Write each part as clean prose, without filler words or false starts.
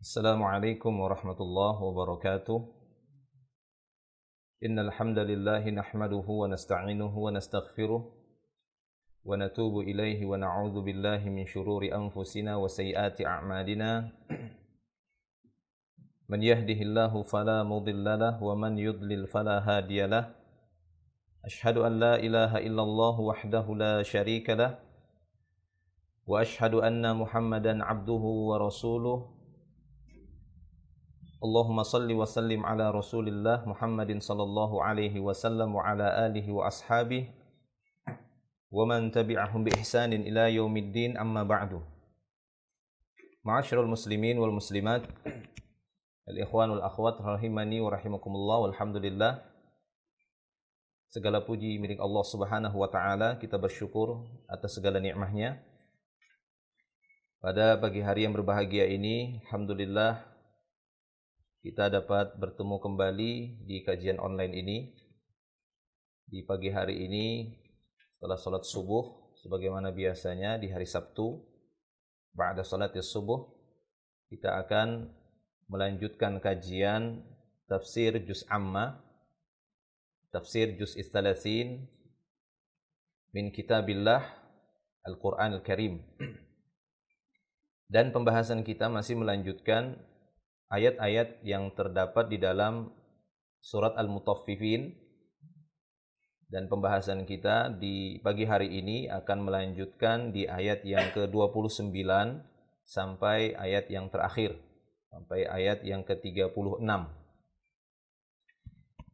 Assalamualaikum warahmatullahi wabarakatuh. Innal hamdalillah nahmaduhu wa nasta'inuhu wa nastaghfiruh wa natubu ilaihi wa na'udzu billahi min shururi anfusina wa sayyiati a'malina. Man yahdihillahu fala mudilla lahu wa man yudlil fala hadiyalah. Ashhadu an la ilaha illallah wahdahu la syarika lah wa ashhadu anna Muhammadan 'abduhu wa rasuluh. Allahumma salli wa sallim ala Rasulillah Muhammadin sallallahu alaihi wasallam wa ala alihi wa ashabihi wa man tabi'ahum bi ihsanin ila yaumiddin, amma ba'du. Ma'asyiral muslimin wal muslimat, al-ikhwan wal akhwat rahimani wa rahimakumullah, walhamdulillah. Segala puji milik Allah Subhanahu wa taala, kita bersyukur atas segala nikmat-Nya. Pada pagi hari yang berbahagia ini, alhamdulillah kita dapat bertemu kembali di kajian online ini. Di pagi hari ini, setelah salat subuh, sebagaimana biasanya di hari Sabtu, ba'da salat subuh, kita akan melanjutkan kajian tafsir juz amma, tafsir juz istalasin min kitabillah Al-Quran Al-Karim. Dan pembahasan kita masih melanjutkan ayat-ayat yang terdapat di dalam surat Al-Mutaffifin, dan pembahasan kita di pagi hari ini akan melanjutkan di ayat yang ke-29 sampai ayat yang terakhir, sampai ayat yang ke-36.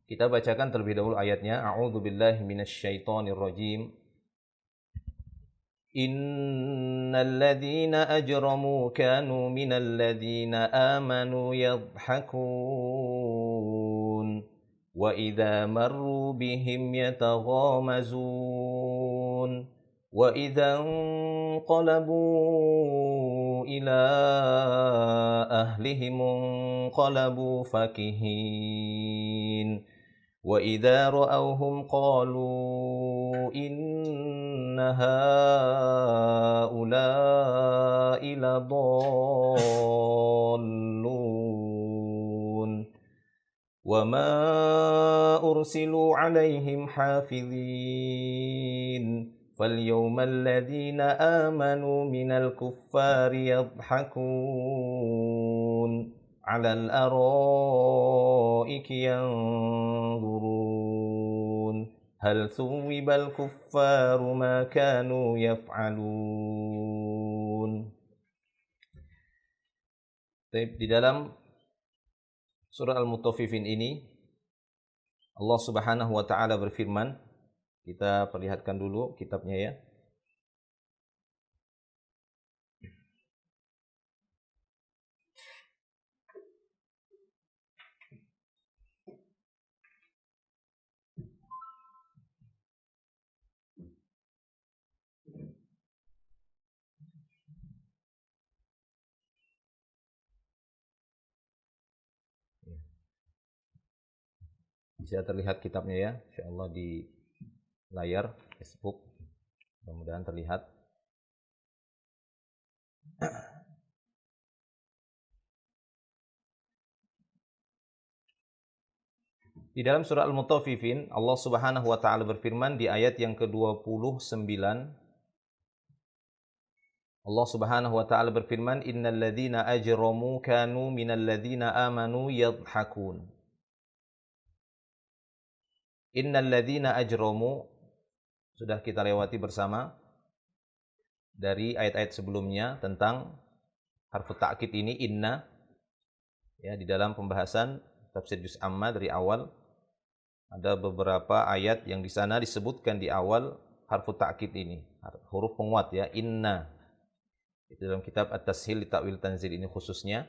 Kita bacakan terlebih dahulu ayatnya. A'udzubillahi minasyaitonir rajim. Innal ladzina ajramu kanu minal ladzina amanu yadhhakun wa idza marru bihim yataghamazun wa idza qalabu ila ahlihim qalabu fakihin wa idza ra'awhum qalu inna haula'i ladallun wa ma ursilu 'alaihim hafizin falyawmal ladzina amanu minal kuffari yadhhakun 'alal araiki yanzurun hal thuwibal kuffaru ma kanu yaf'alun. Di dalam surah Al-Mutaffifin ini Allah Subhanahu wa taala berfirman, kita perlihatkan dulu kitabnya ya. Bisa terlihat kitabnya ya, insyaallah di layar Facebook. Mudah-mudahan terlihat. Di dalam surah Al-Mutaffifin, Allah Subhanahu wa taala berfirman di ayat yang ke-29. Allah Subhanahu wa taala berfirman, innal ladzina ajramu kanu minal ladzina amanu yadhhakun. Innal ladzina ajramu sudah kita lewati bersama dari ayat-ayat sebelumnya tentang harfu ta'kid ini, inna, ya, di dalam pembahasan tafsir juz amma dari awal ada beberapa ayat yang di sana disebutkan di awal harfu ta'kid ini, huruf penguat ya, inna. Itu dalam kitab At-Tashil li Ta'wil Tanzil ini khususnya.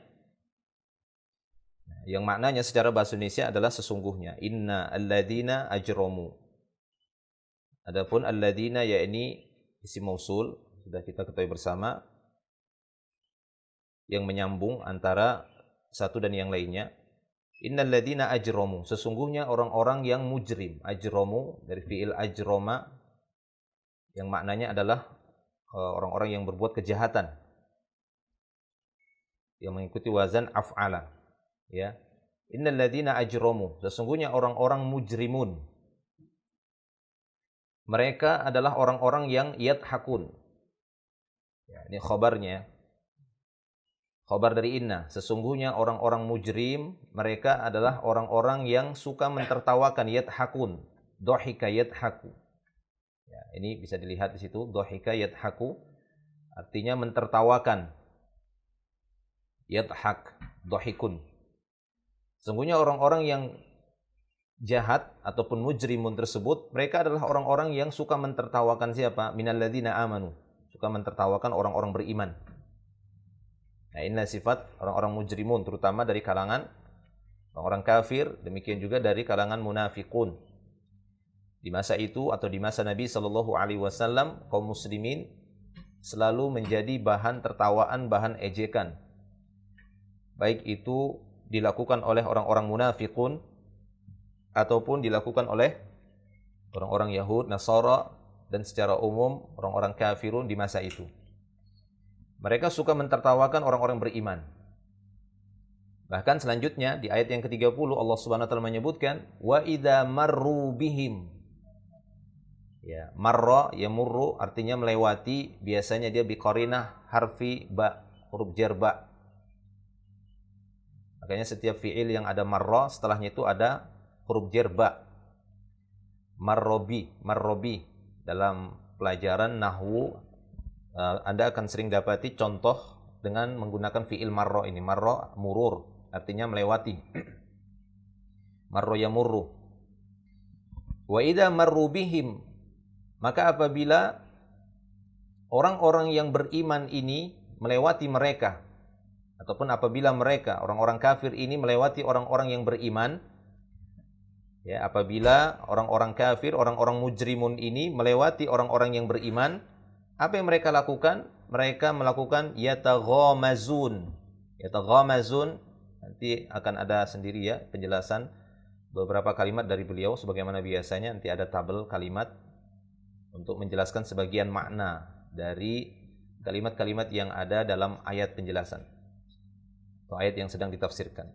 Yang maknanya secara bahasa Indonesia adalah sesungguhnya. Inna alladzina ajramu. Adapun alladzina yakni isim mausul, sudah kita ketahui bersama, yang menyambung antara satu dan yang lainnya. Innal ladzina ajramu, sesungguhnya orang-orang yang mujrim. Ajramu dari fiil ajrama, yang maknanya adalah orang-orang yang berbuat kejahatan. yang mengikuti wazan af'ala. Ya. Innal ladzina ajramu, sesungguhnya orang-orang mujrimun. Mereka adalah orang-orang yang yadhakun. Ya, ini khabarnya. Khabar dari inna, sesungguhnya orang-orang mujrim, mereka adalah orang-orang yang suka mentertawakan, yadhakun. Dhahika yadhaku. Ya, ini bisa dilihat di situ, dhahika yadhaku, artinya mentertawakan. Yadhak, dhahikun. Sesungguhnya orang-orang yang jahat ataupun mujrimun tersebut, mereka adalah orang-orang yang suka mentertawakan siapa? Minal ladzina amanu. Suka mentertawakan orang-orang beriman. Nah, inilah sifat orang-orang mujrimun, terutama dari kalangan orang-orang kafir, demikian juga dari kalangan munafikun. Di masa itu atau di masa Nabi SAW, kaum muslimin selalu menjadi bahan tertawaan, bahan ejekan. Baik itu dilakukan oleh orang-orang munafikun ataupun dilakukan oleh orang-orang Yahud, Nasara, dan secara umum orang-orang kafirun di masa itu. Mereka suka mentertawakan orang-orang beriman. Bahkan selanjutnya di ayat yang ke-30 Allah Subhanahu wa taala menyebutkan wa idza marru bihim. Ya, marra yamurru artinya melewati, biasanya dia biqarinah harfi ba, huruf jar ba. Makanya setiap fiil yang ada marra setelahnya itu ada huruf jar ba. Marrobi dalam pelajaran nahwu Anda akan sering dapati contoh dengan menggunakan fiil marra ini. Marra murur, artinya melewati. Marra yamurru. Wa idza marru bihim, maka apabila orang-orang yang beriman ini melewati mereka, ataupun apabila mereka, orang-orang kafir ini melewati orang-orang yang beriman, ya, apabila orang-orang kafir, orang-orang mujrimun ini melewati orang-orang yang beriman, apa yang mereka lakukan? Mereka melakukan yataghamazun. Yataghamazun, nanti akan ada sendiri ya penjelasan beberapa kalimat dari beliau sebagaimana biasanya, nanti ada tabel kalimat untuk menjelaskan sebagian makna dari kalimat-kalimat yang ada dalam ayat penjelasan atau ayat yang sedang ditafsirkan.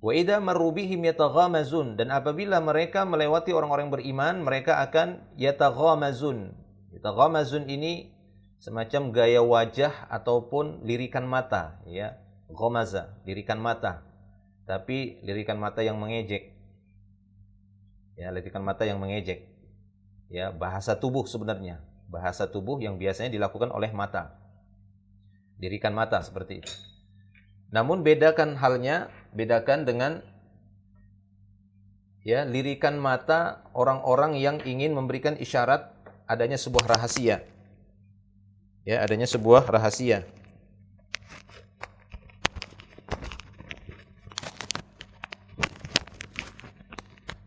Wa idza marru bihim yataghamazun, dan apabila mereka melewati orang-orang beriman, mereka akan yataghamazun. Yataghamazun ini semacam gaya wajah ataupun lirikan mata, ya. Ghamaza, lirikan mata. Tapi lirikan mata yang mengejek. Ya, lirikan mata yang mengejek. Ya, bahasa tubuh sebenarnya. Bahasa tubuh yang biasanya dilakukan oleh mata. Lirikan mata seperti itu. Namun bedakan halnya, bedakan dengan ya, lirikan mata orang-orang yang ingin memberikan isyarat adanya sebuah rahasia. Ya, adanya sebuah rahasia.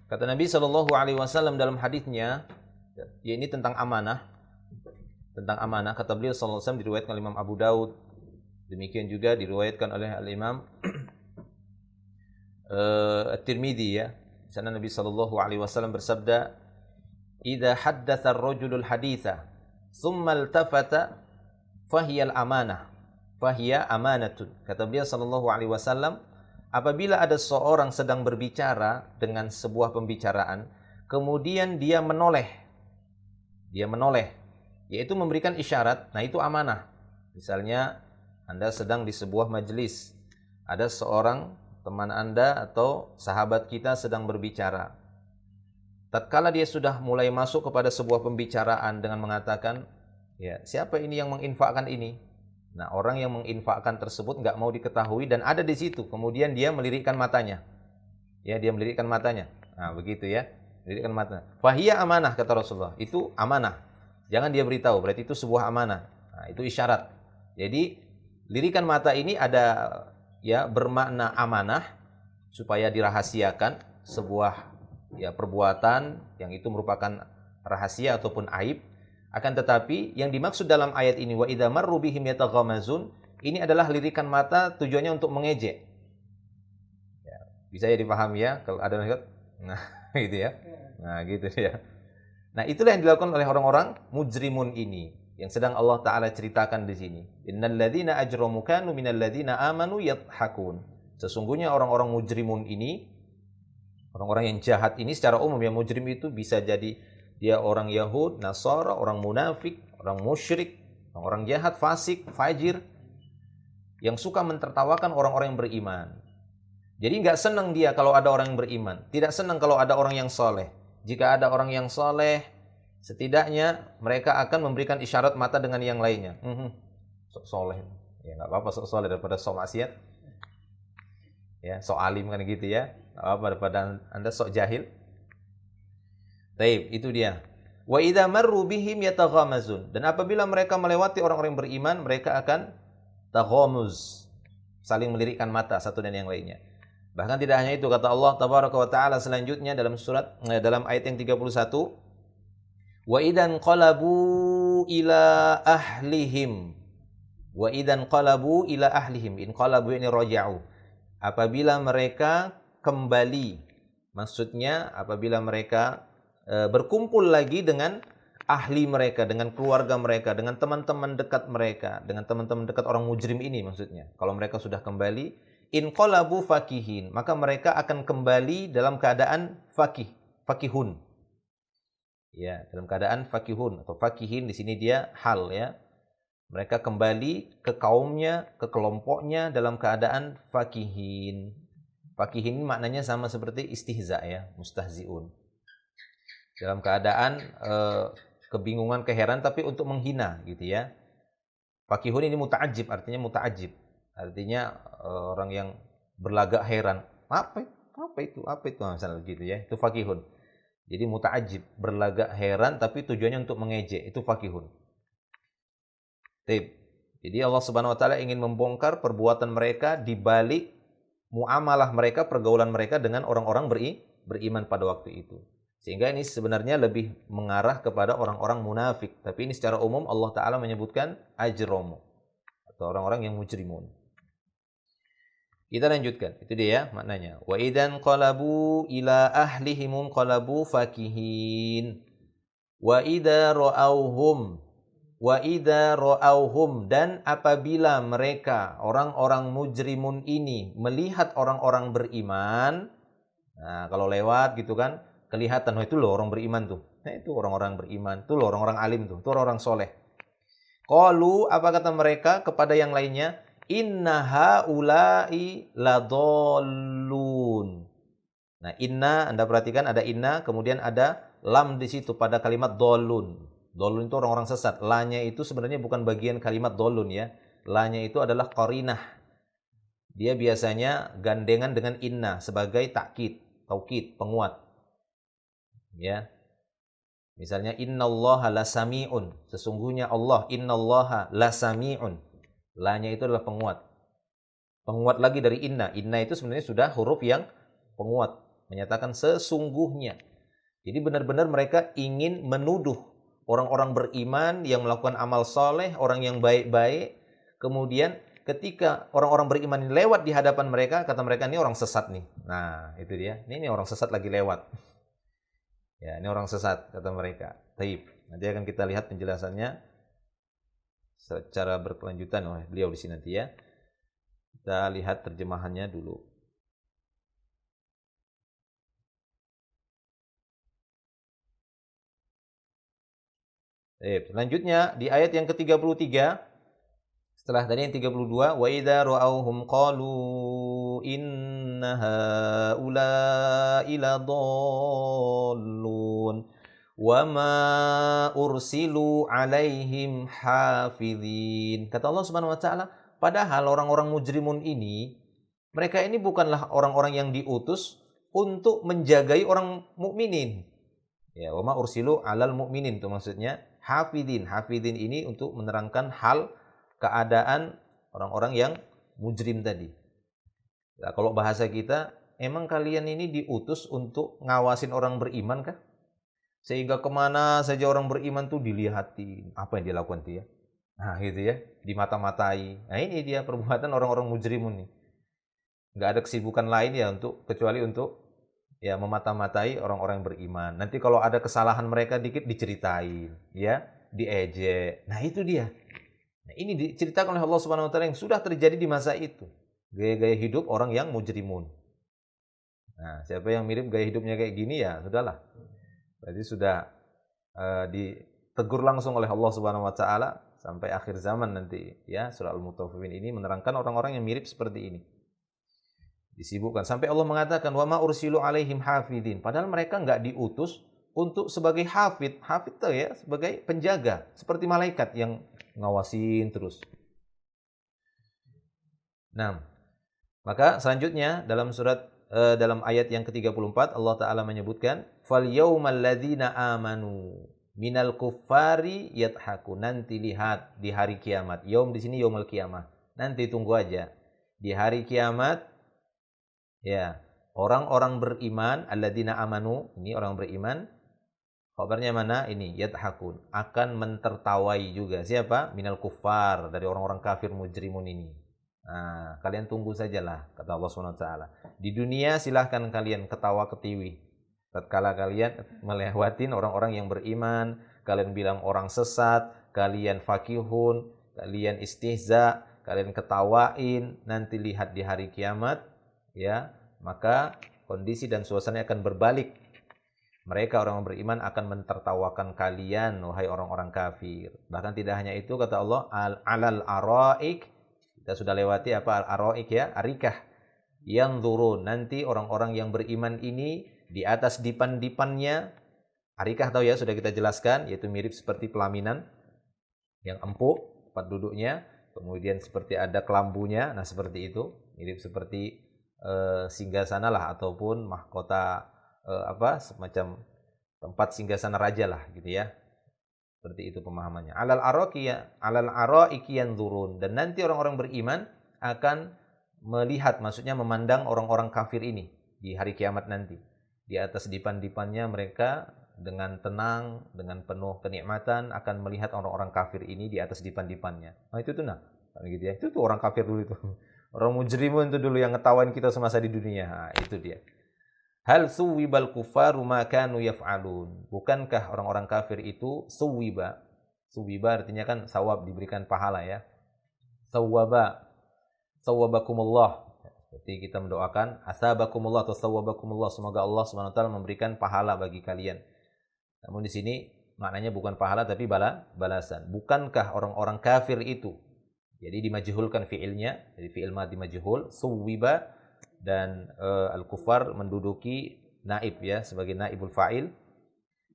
Kata Nabi SAW dalam hadisnya, ya ini tentang amanah. Tentang amanah, kata beliau SAW, diriwayatkan oleh Imam Abu Daud. Demikian juga diriwayatkan oleh Al-Imam At-Tirmidzi ya. Di sana Nabi SAW bersabda, "Idza haddatsa ar-rajulul haditsa, tsumma iltafata, fahiyal amanah, fahiya amanatun." Kata beliau SAW, apabila ada seorang sedang berbicara dengan sebuah pembicaraan, kemudian dia menoleh, yaitu memberikan isyarat, nah itu amanah. Misalnya Anda sedang di sebuah majelis, ada seorang teman Anda atau sahabat kita sedang berbicara. Tatkala dia sudah mulai masuk kepada sebuah pembicaraan dengan mengatakan, ya, siapa ini yang menginfakkan ini? Nah, orang yang menginfakkan tersebut nggak mau diketahui dan ada di situ. Kemudian dia melirikkan matanya. Ya, dia melirikkan matanya. Nah, begitu ya. Melirikkan mata. Fahiyya amanah, kata Rasulullah. Itu amanah. Jangan dia beritahu, berarti itu sebuah amanah. Nah, itu isyarat. Jadi, lirikan mata ini ada ya bermakna amanah supaya dirahasiakan sebuah ya perbuatan yang itu merupakan rahasia ataupun aib. Akan tetapi yang dimaksud dalam ayat ini wa idza marru bihim yataghamazun, ini adalah lirikan mata tujuannya untuk mengejek. Ya, bisa ya dipahami ya kalau ada yang nah gitu ya. Nah gitu ya. Nah, itulah yang dilakukan oleh orang-orang mujrimun ini. Yang sedang Allah Ta'ala ceritakan di sini. Innal ladzina ajramu kanu minal ladzina amanu yadhakun. Sesungguhnya orang-orang mujrimun ini, orang-orang yang jahat ini secara umum, yang mujrim itu bisa jadi dia orang Yahud, Nasara, orang munafik, orang musyrik, orang jahat, fasik, fajir, yang suka mentertawakan orang-orang yang beriman. Jadi nggak senang dia kalau ada orang yang beriman, tidak senang kalau ada orang yang soleh. Jika ada orang yang soleh, setidaknya mereka akan memberikan isyarat mata dengan yang lainnya. Sok soleh, ya nggak apa-apa sok soleh daripada sok maksiat, ya sok alim kan gitu ya, nggak apa daripada anda sok jahil. Taib, itu dia. Wa idza marru bihim yataghamazun. Dan apabila mereka melewati orang-orang yang beriman, mereka akan taghamuz, saling melirikkan mata satu dan yang lainnya. Bahkan tidak hanya itu, kata Allah tabaraka wa taala selanjutnya dalam ayat yang 31, wa idan qalabu ila ahlihim. Wa idan qalabu ila ahlihim. In qalabu ini raja'u. Apabila mereka kembali, maksudnya apabila mereka berkumpul lagi dengan ahli mereka, dengan keluarga mereka, dengan teman-teman dekat mereka, dengan teman-teman dekat orang mujrim ini maksudnya. Kalau mereka sudah kembali, inqalabu fakihin, maka mereka akan kembali dalam keadaan fakihun. Ya, dalam keadaan fakihun atau fakihin, di sini dia hal ya. Mereka kembali ke kaumnya, ke kelompoknya dalam keadaan fakihin. Fakihin maknanya sama seperti istihza ya, mustahziun. Dalam keadaan kebingungan, keheran, tapi untuk menghina gitu ya. Fakihun ini muta'ajib, artinya muta'ajib. Artinya orang yang berlagak heran. Apa itu? Misalnya gitu ya. Itu fakihun. Jadi muta'ajib, berlagak heran tapi tujuannya untuk mengejek. Itu fakihun. Jadi Allah Subhanahu wa taala ingin membongkar perbuatan mereka di balik muamalah mereka, pergaulan mereka dengan orang-orang beriman pada waktu itu. Sehingga ini sebenarnya lebih mengarah kepada orang-orang munafik. Tapi ini secara umum Allah Ta'ala menyebutkan ajramu, atau orang-orang yang mujrimun. Kita lanjutkan. Itu dia ya maknanya. Wa idan qalabu ila ahlihim qalabu fakihin. Wa idza ra'auhum, dan apabila mereka orang-orang mujrimun ini melihat orang-orang beriman, nah kalau lewat gitu kan, kelihatan, oh itu loh orang beriman tuh. Nah itu orang-orang beriman, itu loh orang-orang alim tuh, itu orang-orang soleh. Qalu, apa kata mereka kepada yang lainnya? Inna haula'i ladallun. Nah, inna, Anda perhatikan ada inna, kemudian ada lam di situ pada kalimat dolun. Dolun itu orang-orang sesat. La-nya itu sebenarnya bukan bagian kalimat dolun ya. La-nya itu adalah qarinah. Dia biasanya gandengan dengan inna sebagai taukid, penguat. Ya. Misalnya innallaha lasami'un, sesungguhnya Allah, innallaha lasami'un. La-nya itu adalah penguat. Penguat lagi dari inna. Inna itu sebenarnya sudah huruf yang penguat, menyatakan sesungguhnya. Jadi benar-benar mereka ingin menuduh orang-orang beriman yang melakukan amal soleh, orang yang baik-baik. Kemudian ketika orang-orang beriman ini lewat di hadapan mereka, kata mereka ini orang sesat nih. Nah itu dia, ini orang sesat lagi lewat. Ya, ini orang sesat kata mereka. Taib. Nanti akan kita lihat penjelasannya secara berkelanjutan oleh beliau di sini nanti ya. Kita lihat terjemahannya dulu. Selanjutnya di ayat yang ke-33, setelah tadi yang 32, wa idza ra'awhum qalu inna haula'i ladallun wa ma ursilu 'alaihim hafizin. Kata Allah Subhanahu wa taala, padahal orang-orang mujrimun ini, mereka ini bukanlah orang-orang yang diutus untuk menjagai orang mukminin. Ya, wa ma ursilu 'alal mu'minin itu maksudnya hafidin. Hafidin ini untuk menerangkan hal keadaan orang-orang yang mujrim tadi. Nah, kalau bahasa kita, emang kalian ini diutus untuk ngawasin orang beriman kah? Sehingga kemana saja orang beriman tuh dilihatin. Apa yang dia lakukan tuh ya? Nah gitu ya, dimata-matai. Nah ini dia perbuatan orang-orang mujrimun nih. Nggak ada kesibukan lain ya kecuali untuk memata-matai orang-orang yang beriman. Nanti kalau ada kesalahan mereka dikit diceritain, ya, diejek. Nah, itu dia. Nah, ini diceritakan oleh Allah Subhanahu wa taala yang sudah terjadi di masa itu. Gaya-gaya hidup orang yang mujrimun. Nah, siapa yang mirip gaya hidupnya kayak gini ya sudahlah. Berarti sudah ditegur langsung oleh Allah Subhanahu wa taala sampai akhir zaman nanti ya. Surah Al-Mutaffifin ini menerangkan orang-orang yang mirip seperti ini. Disibukkan sampai Allah mengatakan wa ma ursilu alaihim hafidin. Padahal mereka enggak diutus untuk sebagai hafid. Hafid itu ya sebagai penjaga, seperti malaikat yang ngawasin terus. Nah, maka selanjutnya dalam ayat yang ke-34 Allah taala menyebutkan fal yaumal ladzina amanu minal kuffari yadhaku. Nanti lihat di hari kiamat. Yaum di sini yaumul kiamah. Nanti tunggu aja. Di hari kiamat ya, orang-orang beriman alladzina amanu, ini orang beriman. Kabarnya mana? Ini yadhakun, akan mentertawai juga. Siapa? Minal kuffar, dari orang-orang kafir mujrimun ini. Nah, kalian tunggu sajalah, kata Allah SWT. Di dunia silahkan kalian ketawa-ketiwi. Tatkala kalian melewatin orang-orang yang beriman, kalian bilang orang sesat, kalian fakihun, kalian istihza, kalian ketawain, nanti lihat di hari kiamat, ya, maka kondisi dan suasana akan berbalik. Mereka orang beriman akan mentertawakan kalian, wahai orang-orang kafir. Bahkan tidak hanya itu, kata Allah, alal araik. Kita sudah lewati apa al-araik ya, arikah. Yang turun nanti orang-orang yang beriman ini di atas dipan-dipannya. Arikah tahu ya, sudah kita jelaskan, yaitu mirip seperti pelaminan yang empuk tempat duduknya, kemudian seperti ada kelambunya. Nah, seperti itu, mirip seperti singgasana lah ataupun mahkota semacam tempat singgasana raja lah gitu ya. Seperti itu pemahamannya. Alal araiki yanzurun, dan nanti orang-orang beriman akan melihat, maksudnya memandang orang-orang kafir ini di hari kiamat nanti. Di atas dipan-dipannya mereka dengan tenang, dengan penuh kenikmatan akan melihat orang-orang kafir ini di atas dipan-dipannya. Nah, itu tuh gitu ya. Itu tuh orang kafir dulu itu. Orang mujrimun itu dulu yang ngetawain kita semasa di dunia. Nah, itu dia. Hal suwibal kufaru ma kanu yaf'alun. Bukankah orang-orang kafir itu suwiba? Suwiba artinya kan sawab, diberikan pahala ya. Sawabakumullah. Seperti kita mendoakan asabakumullah atau sawabakumullah, semoga Allah Subhanahu wa taala memberikan pahala bagi kalian. Namun di sini maknanya bukan pahala tapi balasan. Bukankah orang-orang kafir itu, jadi dimajhulkan fiilnya, jadi fiil madhi majhul, suwiba, dan al-kufar menduduki naib ya, sebagai naibul fa'il.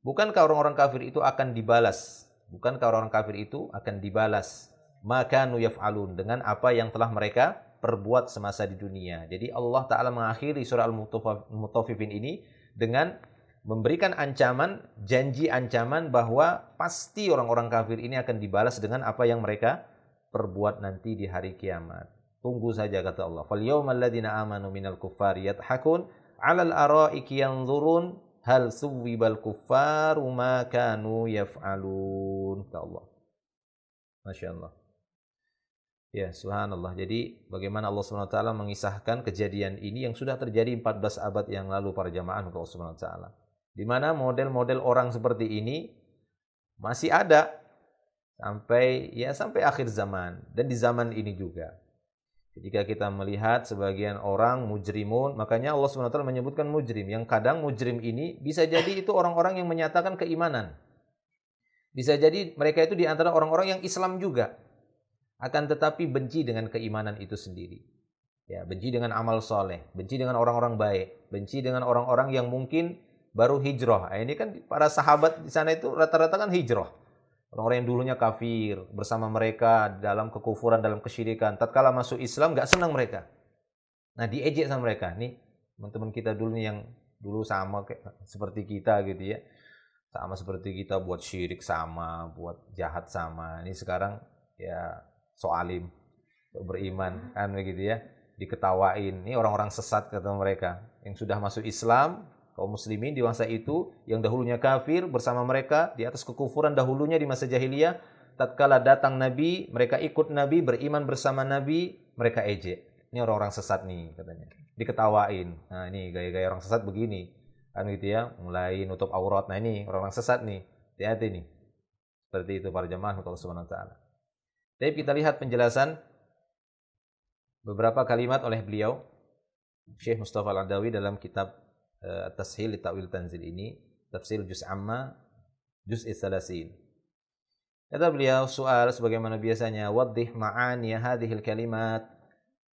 Bukankah orang-orang kafir itu akan dibalas? Bukankah orang-orang kafir itu akan dibalas makanu yaf'alun, dengan apa yang telah mereka perbuat semasa di dunia. Jadi Allah Ta'ala mengakhiri surah Al-Mutaffifin ini dengan memberikan ancaman, janji ancaman bahwa pasti orang-orang kafir ini akan dibalas dengan apa yang mereka perbuat nanti di hari kiamat. Tunggu saja, kata Allah. Fal yawmal ladzina amanu minal kuffari yadhakun 'alal araiki yanzurun hal suwibal kuffaru ma kanu yaf'alun. Kata Allah. Masyaallah. Ya, subhanallah. Jadi bagaimana Allah Subhanahu wa taala mengisahkan kejadian ini yang sudah terjadi 14 abad yang lalu para jamaah Allah Subhanahu wa taala. Di mana model-model orang seperti ini masih ada sampai akhir zaman, dan di zaman ini juga. Ketika kita melihat sebagian orang mujrimun, makanya Allah SWT menyebutkan mujrim, yang kadang mujrim ini bisa jadi itu orang-orang yang menyatakan keimanan. Bisa jadi mereka itu di antara orang-orang yang Islam juga, akan tetapi benci dengan keimanan itu sendiri. Ya, benci dengan amal soleh, benci dengan orang-orang baik, benci dengan orang-orang yang mungkin baru hijrah. Ini kan para sahabat di sana itu rata-rata kan hijrah. Orang-orang yang dulunya kafir, bersama mereka dalam kekufuran, dalam kesyirikan. Tatkala masuk Islam, gak senang mereka. Nah, diejek sama mereka. Nih, teman-teman kita dulu nih yang dulu sama kayak seperti kita gitu ya. Sama seperti kita, buat syirik sama, buat jahat sama. Ini sekarang ya soalim, beriman kan begitu ya. Diketawain. Ini orang-orang sesat kata mereka. Yang sudah masuk Islam, kaum muslimin di masa itu yang dahulunya kafir bersama mereka di atas kekufuran dahulunya di masa jahiliyah, tatkala datang Nabi, mereka ikut Nabi, beriman bersama Nabi, mereka ejek. Ini orang-orang sesat nih katanya. Diketawain. Nah, ini gaya-gaya orang sesat begini. Kan gitu ya, mulai nutup aurat. Nah, ini orang-orang sesat nih. Hati-hati nih. Seperti itu para jemaah Allah Subhanahu wa taala. Tapi kita lihat penjelasan beberapa kalimat oleh beliau Syekh Mustafa Al-Adawi dalam kitab At-Tashil li Ta'wil Tanzil ini, tafsir juz amma juz its-tsalasin. Kata beliau, soal sebagaimana biasanya, waddih ma'ani hadhil kalimat,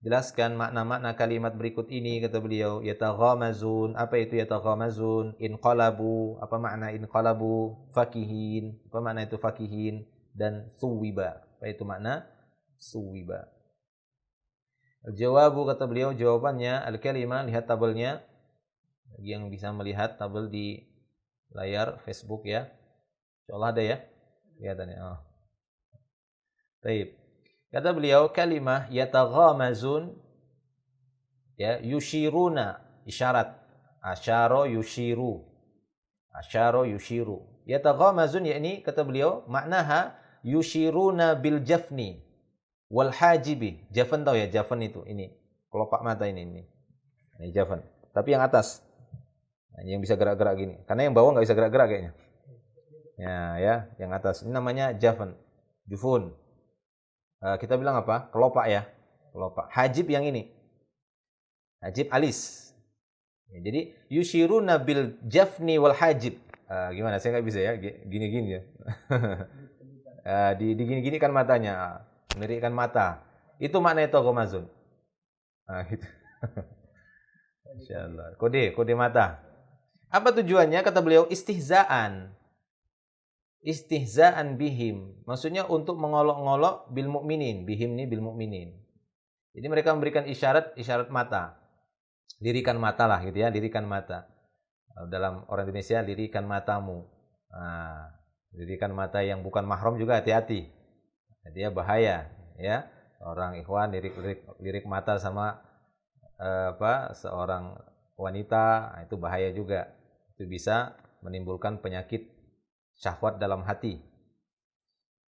jelaskan makna-makna kalimat berikut ini. Kata beliau, yataghamazun, apa itu yataghamazun? Inqalabu, apa makna inqalabu? Fakihin, apa makna itu fakihin? Dan suwiba, apa itu makna suwiba? Jawabu, kata beliau, jawabannya al-kalimah, lihat tabelnya. Bagi yang bisa melihat tabel di layar Facebook ya, insyaallah ada ya, kelihatannya. Baik. Kata beliau, kalimah yataghamazun, ya, yushiruna, isyarat, asyara yushiru, asyara yushiru. Yataghamazun, yakni kata beliau maknaha yushiruna bil jafni wal hajibi. Jafan tahu ya, jafan itu ini kelopak mata ini jafan, tapi yang atas, yang bisa gerak-gerak gini, karena yang bawah nggak bisa gerak-gerak kayaknya. Ya, yang atas ini namanya jafan, jufun. Kita bilang apa? Kelopak ya, kelopak. Hajib yang ini, hajib alis. Ya, jadi yushiruna bil jafni wal hajib. Gimana? Saya nggak bisa ya, gini-gini ya. Di gini-gini kan matanya, melirikkan mata. Itu makna itu ghamazun. Gitu. Insyaallah. Kode mata. Apa tujuannya? Kata beliau, istihzaan bihim. Maksudnya untuk mengolok-ngolok bil mukminin. Bihim ini bil mukminin. Jadi mereka memberikan isyarat mata. Lirikan mata lah gitu ya, lirikan mata. Dalam orang Indonesia, lirikan matamu. Lirikan mata yang bukan mahram juga hati-hati. Dia bahaya ya. Orang ikhwan lirik mata sama seorang wanita, itu bahaya juga. Itu bisa menimbulkan penyakit syahwat dalam hati.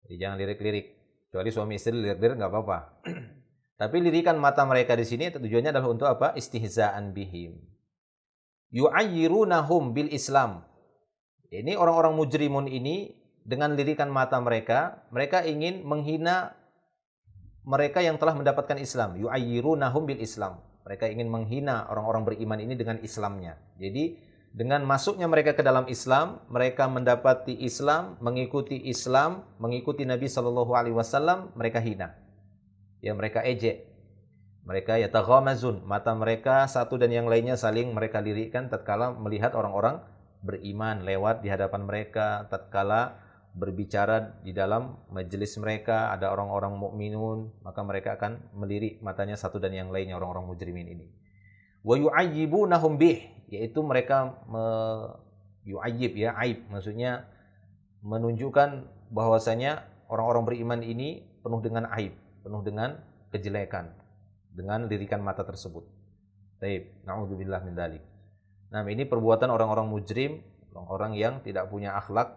Jadi jangan lirik-lirik. Kecuali suami istri lirik-lirik nggak apa-apa. Tapi lirikan mata mereka di sini tujuannya adalah untuk apa? Istihza'an bihim. Yu'ayyirunahum bil Islam. Ini orang-orang mujrimun ini dengan lirikan mata mereka ingin menghina mereka yang telah mendapatkan Islam. Yu'ayyirunahum bil Islam. Mereka ingin menghina orang-orang beriman ini dengan Islamnya. Jadi dengan masuknya mereka ke dalam Islam, mereka mendapati Islam, mengikuti Nabi Shallallahu Alaihi Wasallam, mereka hina. Ya, mereka ejek. Mereka yataghamazun, mata mereka satu dan yang lainnya saling mereka lirikkan tatkala melihat orang-orang beriman lewat di hadapan mereka, tatkala berbicara di dalam majelis mereka ada orang-orang mukminun, maka mereka akan melirik matanya satu dan yang lainnya orang-orang mujrimin ini. Wa yu'ayyibunahum bih, yaitu mereka yu'ayyib ya, aib, maksudnya menunjukkan bahwasanya orang-orang beriman ini penuh dengan aib, penuh dengan kejelekan dengan lirikan mata tersebut. Taib, na'udzubillah min dzalik. Nah, ini perbuatan orang-orang mujrim, orang-orang yang tidak punya akhlak,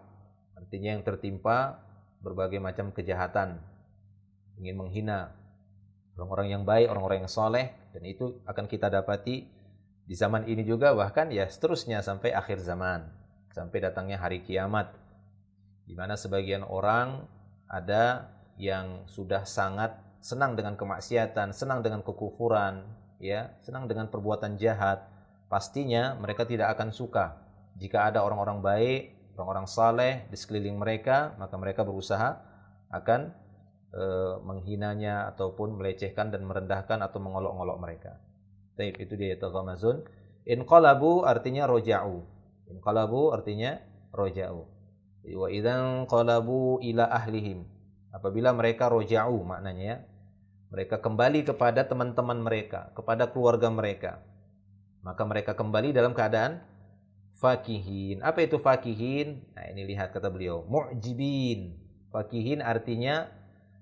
artinya yang tertimpa berbagai macam kejahatan, ingin menghina orang-orang yang baik, orang-orang yang soleh, dan itu akan kita dapati di zaman ini juga, bahkan ya seterusnya sampai akhir zaman, sampai datangnya hari kiamat, di mana sebagian orang ada yang sudah sangat senang dengan kemaksiatan, senang dengan kekufuran, ya, senang dengan perbuatan jahat. Pastinya mereka tidak akan suka jika ada orang-orang baik, orang-orang saleh di sekeliling mereka, maka mereka berusaha akan menghinanya ataupun melecehkan dan merendahkan atau mengolok-ngolok mereka. Taib, itu dia yataghamazun. Inqalabu artinya roja'u. Inqalabu artinya roja'u. Wa idzan qalabu ila ahlihim. Apabila mereka roja'u, maknanya mereka kembali kepada teman-teman mereka, kepada keluarga mereka, maka mereka kembali dalam keadaan fakihin. Apa itu fakihin? Nah, ini lihat kata beliau, mu'jibin. Fakihin artinya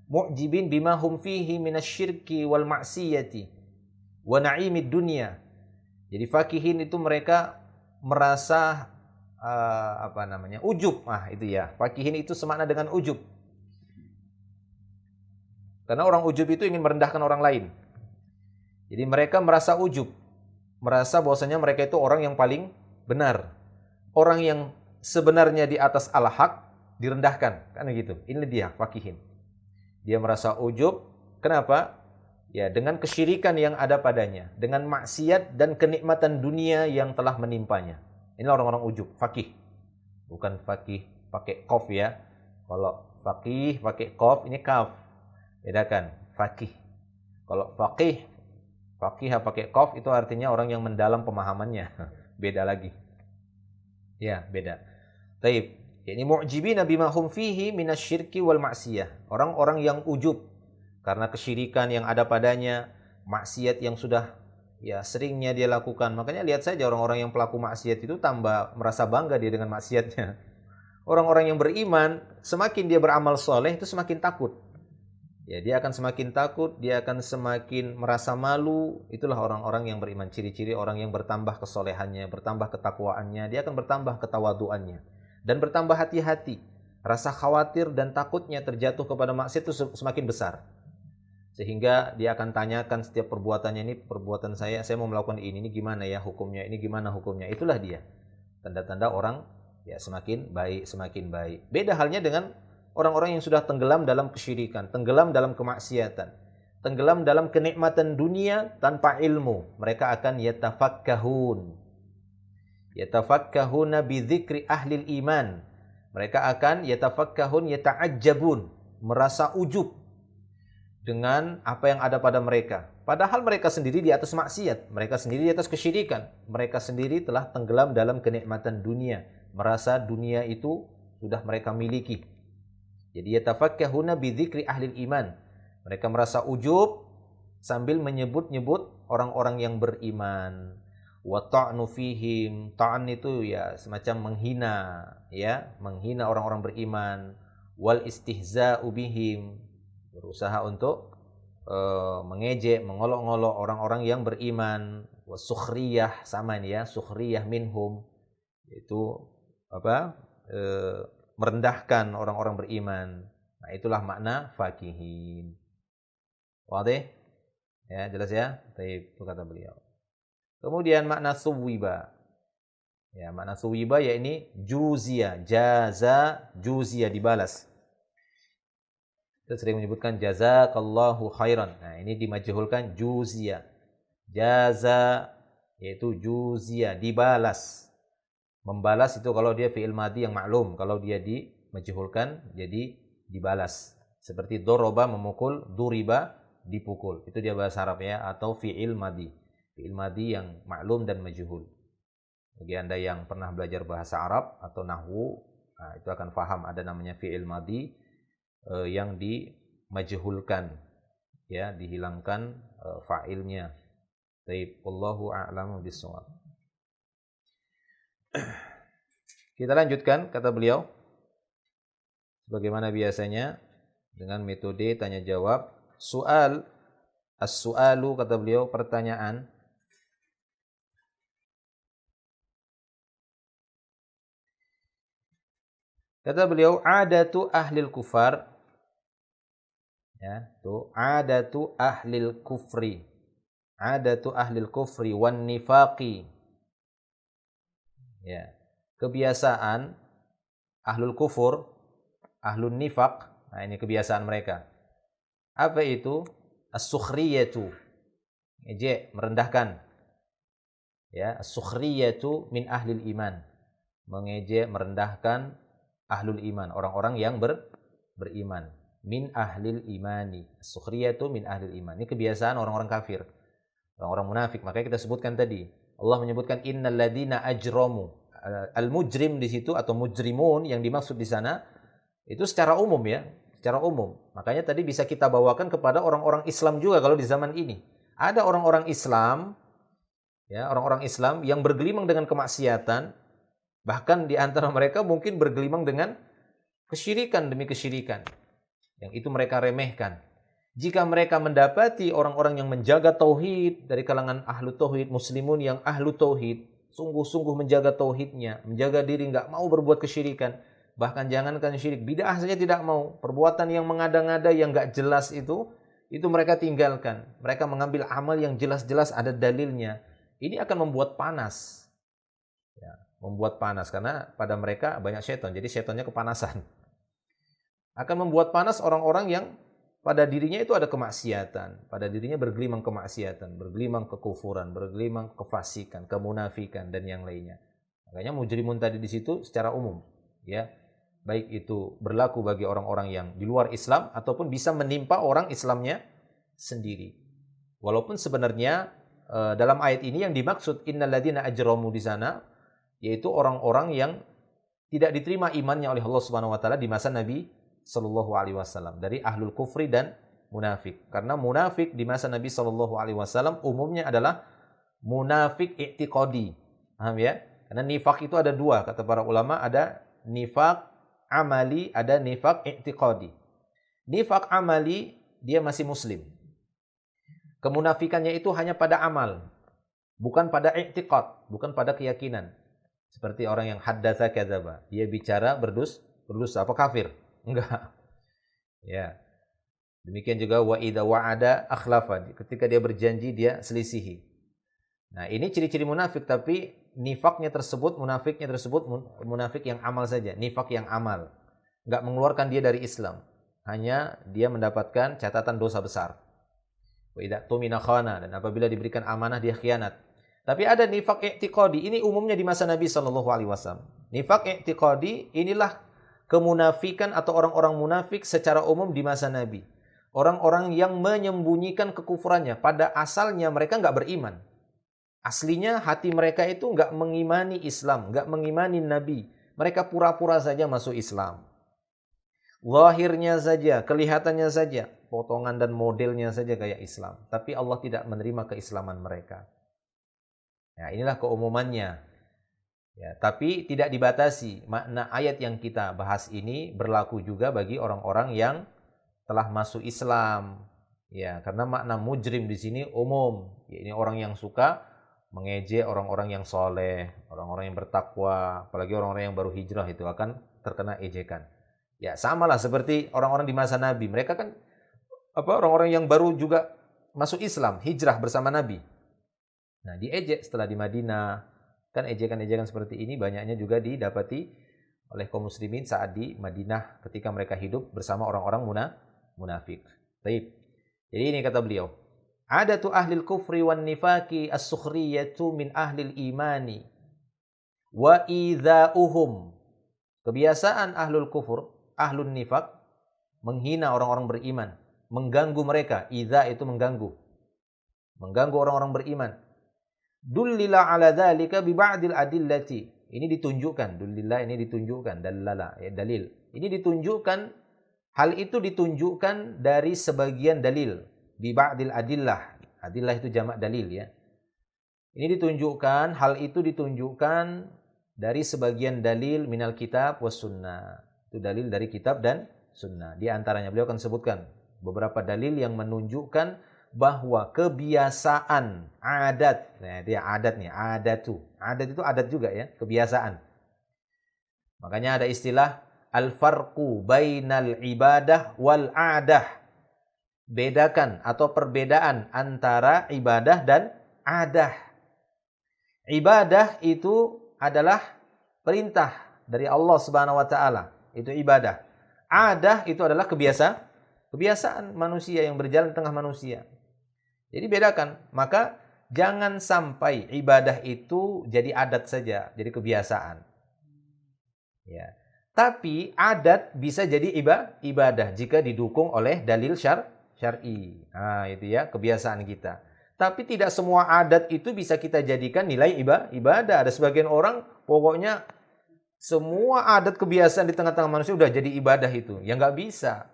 mu'jibin bima hum fihi minasyirki wal ma'siyati wa na'imid dunya. Jadi fakihin itu mereka merasa ujub. Itu ya. Fakihin itu semakna dengan ujub. Karena orang ujub itu ingin merendahkan orang lain. Jadi mereka merasa ujub, merasa bahwasanya mereka itu orang yang paling benar, orang yang sebenarnya di atas al-haq, direndahkan, kan gitu. Ini dia fakihin. Dia merasa ujub. Kenapa? Ya, dengan kesyirikan yang ada padanya, dengan maksiat dan kenikmatan dunia yang telah menimpanya. Ini orang-orang ujub, fakih. Bukan fakih pakai qaf ya. Kalau fakih pakai qaf, ini kaf. Bedakan, fakih. Kalau fakih pakai qaf itu artinya orang yang mendalam pemahamannya. Beda lagi. Ya, beda. Taib. Ini mu'jibina bima hum fihi minasyirki wal maksiyah. Orang-orang yang ujub karena kesyirikan yang ada padanya, maksiat yang sudah ya seringnya dia lakukan. Makanya lihat saja orang-orang yang pelaku maksiat itu tambah merasa bangga dia dengan maksiatnya. Orang-orang yang beriman, semakin dia beramal soleh itu semakin takut. Ya, dia akan semakin takut, dia akan semakin merasa malu. Itulah orang-orang yang beriman. Ciri-ciri orang yang bertambah kesolehannya, bertambah ketakwaannya, dia akan bertambah ketawaduannya. Dan bertambah hati-hati. Rasa khawatir dan takutnya terjatuh kepada maksiat itu semakin besar. Sehingga dia akan tanyakan setiap perbuatannya, ini perbuatan saya mau melakukan ini gimana ya hukumnya, ini gimana hukumnya. Itulah dia. Tanda-tanda orang ya semakin baik. Beda halnya dengan orang-orang yang sudah tenggelam dalam kesyirikan, tenggelam dalam kemaksiatan, tenggelam dalam kenikmatan dunia tanpa ilmu. Mereka akan yatafakkahuna bi dzikri ahlil iman. Mereka akan yata'ajjabun, merasa ujub dengan apa yang ada pada mereka. Padahal mereka sendiri di atas maksiat, mereka sendiri di atas kesyirikan, mereka sendiri telah tenggelam dalam kenikmatan dunia, merasa dunia itu sudah mereka miliki. Jadi yatafakkahuna bi dzikri ahlil iman. Mereka merasa ujub sambil menyebut-nyebut orang-orang yang beriman. Wa ta'nu fihim. Ta'an itu ya semacam menghina, ya, menghina orang-orang beriman. Wal istihza'u bihim. Berusaha untuk mengejek, mengolok-olok orang-orang yang beriman. Wa sukhriyah, sama ini ya, sukhriyah minhum. Itu apa? Merendahkan orang-orang beriman. Nah, itulah makna fakihin. Wadih? Ya, jelas ya? Baik, itu kata beliau. Kemudian makna suwiba. Ya, makna suwiba ya ini juzia, jaza, juzia dibalas. Kita sering menyebutkan jazakallahu khairan. Nah, ini dimajhulkan juzia. Jaza yaitu juzia, dibalas. Membalas itu kalau dia fi'il madhi yang maklum, kalau dia dimajhulkan jadi dibalas. Seperti doroba memukul, duriba dipukul. Itu dia bahasa Arab ya, atau fi'il madhi. Fi'il madhi yang maklum dan majhul. Bagi Anda yang pernah belajar bahasa Arab atau nahwu, nah, itu akan faham ada namanya fi'il madhi yang dimajhulkan, ya, dihilangkan fa'ilnya. Baik, wallahu a'lamu bishawab. Kita lanjutkan kata beliau. Bagaimana biasanya dengan metode tanya jawab. Soal, as-su'alu kata beliau pertanyaan. Kata beliau adatu ahlil kufar. Ya, tuh adatu ahlil kufri. Adatu ahlil kufri wan nifaqi. Ya, kebiasaan ahlul kufur, ahlun nifaq. Nah, ini kebiasaan mereka. Apa itu? As-sukhriyatu. Ngejek, merendahkan. Ya, as-sukhriyatu min ahlil iman. Mengejek, merendahkan ahlul iman, orang-orang yang beriman. Min ahlil imani. As-sukhriyatu min ahlil iman. Ini kebiasaan orang-orang kafir. Orang-orang munafik. Makanya kita sebutkan tadi. Allah menyebutkan innal ladzina ajramu. Al-mujrim di situ atau mujrimun yang dimaksud di sana itu secara umum ya, secara umum. Makanya tadi bisa kita bawakan kepada orang-orang Islam juga kalau di zaman ini. Ada orang-orang Islam ya, orang-orang Islam yang bergelimang dengan kemaksiatan, bahkan di antara mereka mungkin bergelimang dengan kesyirikan demi kesyirikan. Yang itu mereka remehkan. Jika mereka mendapati orang-orang yang menjaga tauhid dari kalangan ahlu tauhid, muslimun yang ahlu tauhid, sungguh-sungguh menjaga tauhidnya, menjaga diri, enggak mau berbuat kesyirikan, bahkan jangankan syirik, bid'ah saja tidak mau, perbuatan yang mengada-ngada yang enggak jelas itu mereka tinggalkan. Mereka mengambil amal yang jelas-jelas ada dalilnya. Ini akan membuat panas. Ya, membuat panas karena pada mereka banyak syaitan, jadi syaitannya kepanasan. Akan membuat panas orang-orang yang pada dirinya itu ada kemaksiatan, pada dirinya bergelimang kemaksiatan, bergelimang kekufuran, bergelimang kefasikan, kemunafikan dan yang lainnya. Makanya mujrimun tadi di situ secara umum, ya. Baik itu berlaku bagi orang-orang yang di luar Islam ataupun bisa menimpa orang Islamnya sendiri. Walaupun sebenarnya dalam ayat ini yang dimaksud innalladzina ajramu di sana yaitu orang-orang yang tidak diterima imannya oleh Allah Subhanahu wa taala di masa Nabi sallallahu alaihi wasallam dari ahlul kufri dan munafik. Karena munafik di masa Nabi sallallahu alaihi wasallam umumnya adalah munafik i'tiqadi. Paham ya? Karena nifak itu ada dua kata para ulama, ada nifak amali, ada nifak i'tiqadi. Nifak amali dia masih muslim. Kemunafikannya itu hanya pada amal, bukan pada i'tiqad, bukan pada keyakinan. Seperti orang yang haddatsa kadzaba, dia bicara berdusta apa kafir? Enggak. Ya. Demikian juga wa idza wa'ada akhlafa, ketika dia berjanji dia selisihi. Nah, ini ciri-ciri munafik, tapi nifaknya tersebut, munafiknya tersebut munafik yang amal saja, nifak yang amal. Enggak mengeluarkan dia dari Islam. Hanya dia mendapatkan catatan dosa besar. Wa idza tumina khana, dan apabila diberikan amanah dia khianat. Tapi ada nifak i'tiqadi, ini umumnya di masa Nabi sallallahu alaihi wasallam. Nifak i'tiqadi inilah kemunafikan atau orang-orang munafik secara umum di masa Nabi. Orang-orang yang menyembunyikan kekufurannya. Pada asalnya mereka enggak beriman. Aslinya hati mereka itu enggak mengimani Islam, enggak mengimani Nabi. Mereka pura-pura saja masuk Islam. Zahirnya saja, kelihatannya saja, potongan dan modelnya saja kayak Islam. Tapi Allah tidak menerima keislaman mereka. Ya, inilah keumumannya. Ya, tapi tidak dibatasi. Makna ayat yang kita bahas ini berlaku juga bagi orang-orang yang telah masuk Islam. Ya, karena makna mujrim di sini umum. Ya, ini orang yang suka mengejek orang-orang yang soleh, orang-orang yang bertakwa, apalagi orang-orang yang baru hijrah itu akan terkena ejekan. Ya, samalah seperti orang-orang di masa Nabi. Mereka kan orang-orang yang baru juga masuk Islam, hijrah bersama Nabi. Nah, diejek setelah di Madinah. Kan ejekan-ejekan seperti ini banyaknya juga didapati oleh kaum muslimin saat di Madinah ketika mereka hidup bersama orang-orang munafik. Baik. Jadi ini kata beliau, adatu ahlil kufri wan nifaqi as-sukhriyatu min ahlil imani wa idza'uhum. Kebiasaan ahlul kufur, ahlun nifaq, menghina orang-orang beriman, mengganggu mereka. Idza itu mengganggu. Mengganggu orang-orang beriman. Dullila ala dzalika bi ba'dil adillati. Ini ditunjukkan, dullila ini ditunjukkan, dallala ya dalil. Ini ditunjukkan, hal itu ditunjukkan dari sebagian dalil, bi ba'dil adillah. Adillah itu jamak dalil ya. Ini ditunjukkan, hal itu ditunjukkan dari sebagian dalil minal kitab was sunnah. Itu dalil dari kitab dan sunnah. Di antaranya beliau akan sebutkan beberapa dalil yang menunjukkan bahwa kebiasaan adat, nah dia adat nih, adat itu adat juga ya, kebiasaan. Makanya ada istilah al-farqu bainal ibadah wal adah. Bedakan atau perbedaan antara ibadah dan adah. Ibadah itu adalah perintah dari Allah Subhanahu wa taala, itu ibadah. Adah itu adalah kebiasaan manusia yang berjalan di tengah manusia. Jadi bedakan, maka jangan sampai ibadah itu jadi adat saja, jadi kebiasaan. Ya. Tapi adat bisa jadi ibadah jika didukung oleh dalil syar'i. Nah, itu ya kebiasaan kita. Tapi tidak semua adat itu bisa kita jadikan nilai ibadah. Ada sebagian orang pokoknya semua adat kebiasaan di tengah-tengah manusia udah jadi ibadah itu. Ya nggak bisa.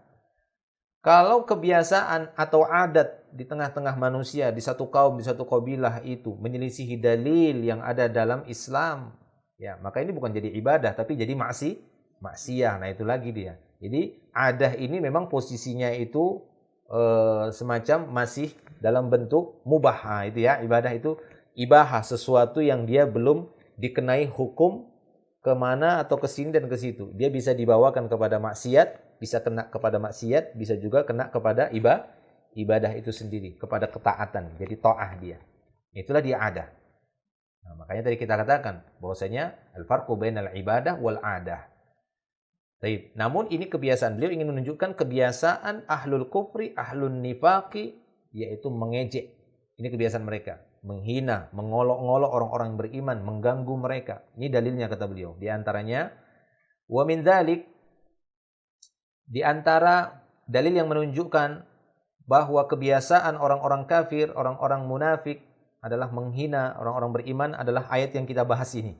Kalau kebiasaan atau adat di tengah-tengah manusia, di satu kaum, di satu kabilah itu menyelisihi dalil yang ada dalam Islam, ya maka ini bukan jadi ibadah, tapi jadi maksiyah. Nah itu lagi dia. Jadi adah ini memang posisinya itu semacam masih dalam bentuk mubah. Nah, itu ya, ibadah itu ibahah, sesuatu yang dia belum dikenai hukum kemana atau ke sini dan ke situ. Dia bisa dibawakan kepada maksiat, bisa kena kepada maksiat, bisa juga kena kepada ibadah itu sendiri, kepada ketaatan. Jadi ta'ah dia. Itulah dia adah. Nah, makanya tadi kita katakan bahwasanya al-farqu bainal ibadah wal adah. Taib. Namun ini kebiasaan beliau ingin menunjukkan kebiasaan ahlul kufri, ahlun nifaqi, yaitu mengejek. Ini kebiasaan mereka, menghina, mengolok-ngolok orang-orang yang beriman, mengganggu mereka. Ini dalilnya kata beliau. Di antaranya wa min dzalik, di antara dalil yang menunjukkan bahwa kebiasaan orang-orang kafir, orang-orang munafik adalah menghina orang-orang beriman adalah ayat yang kita bahas ini.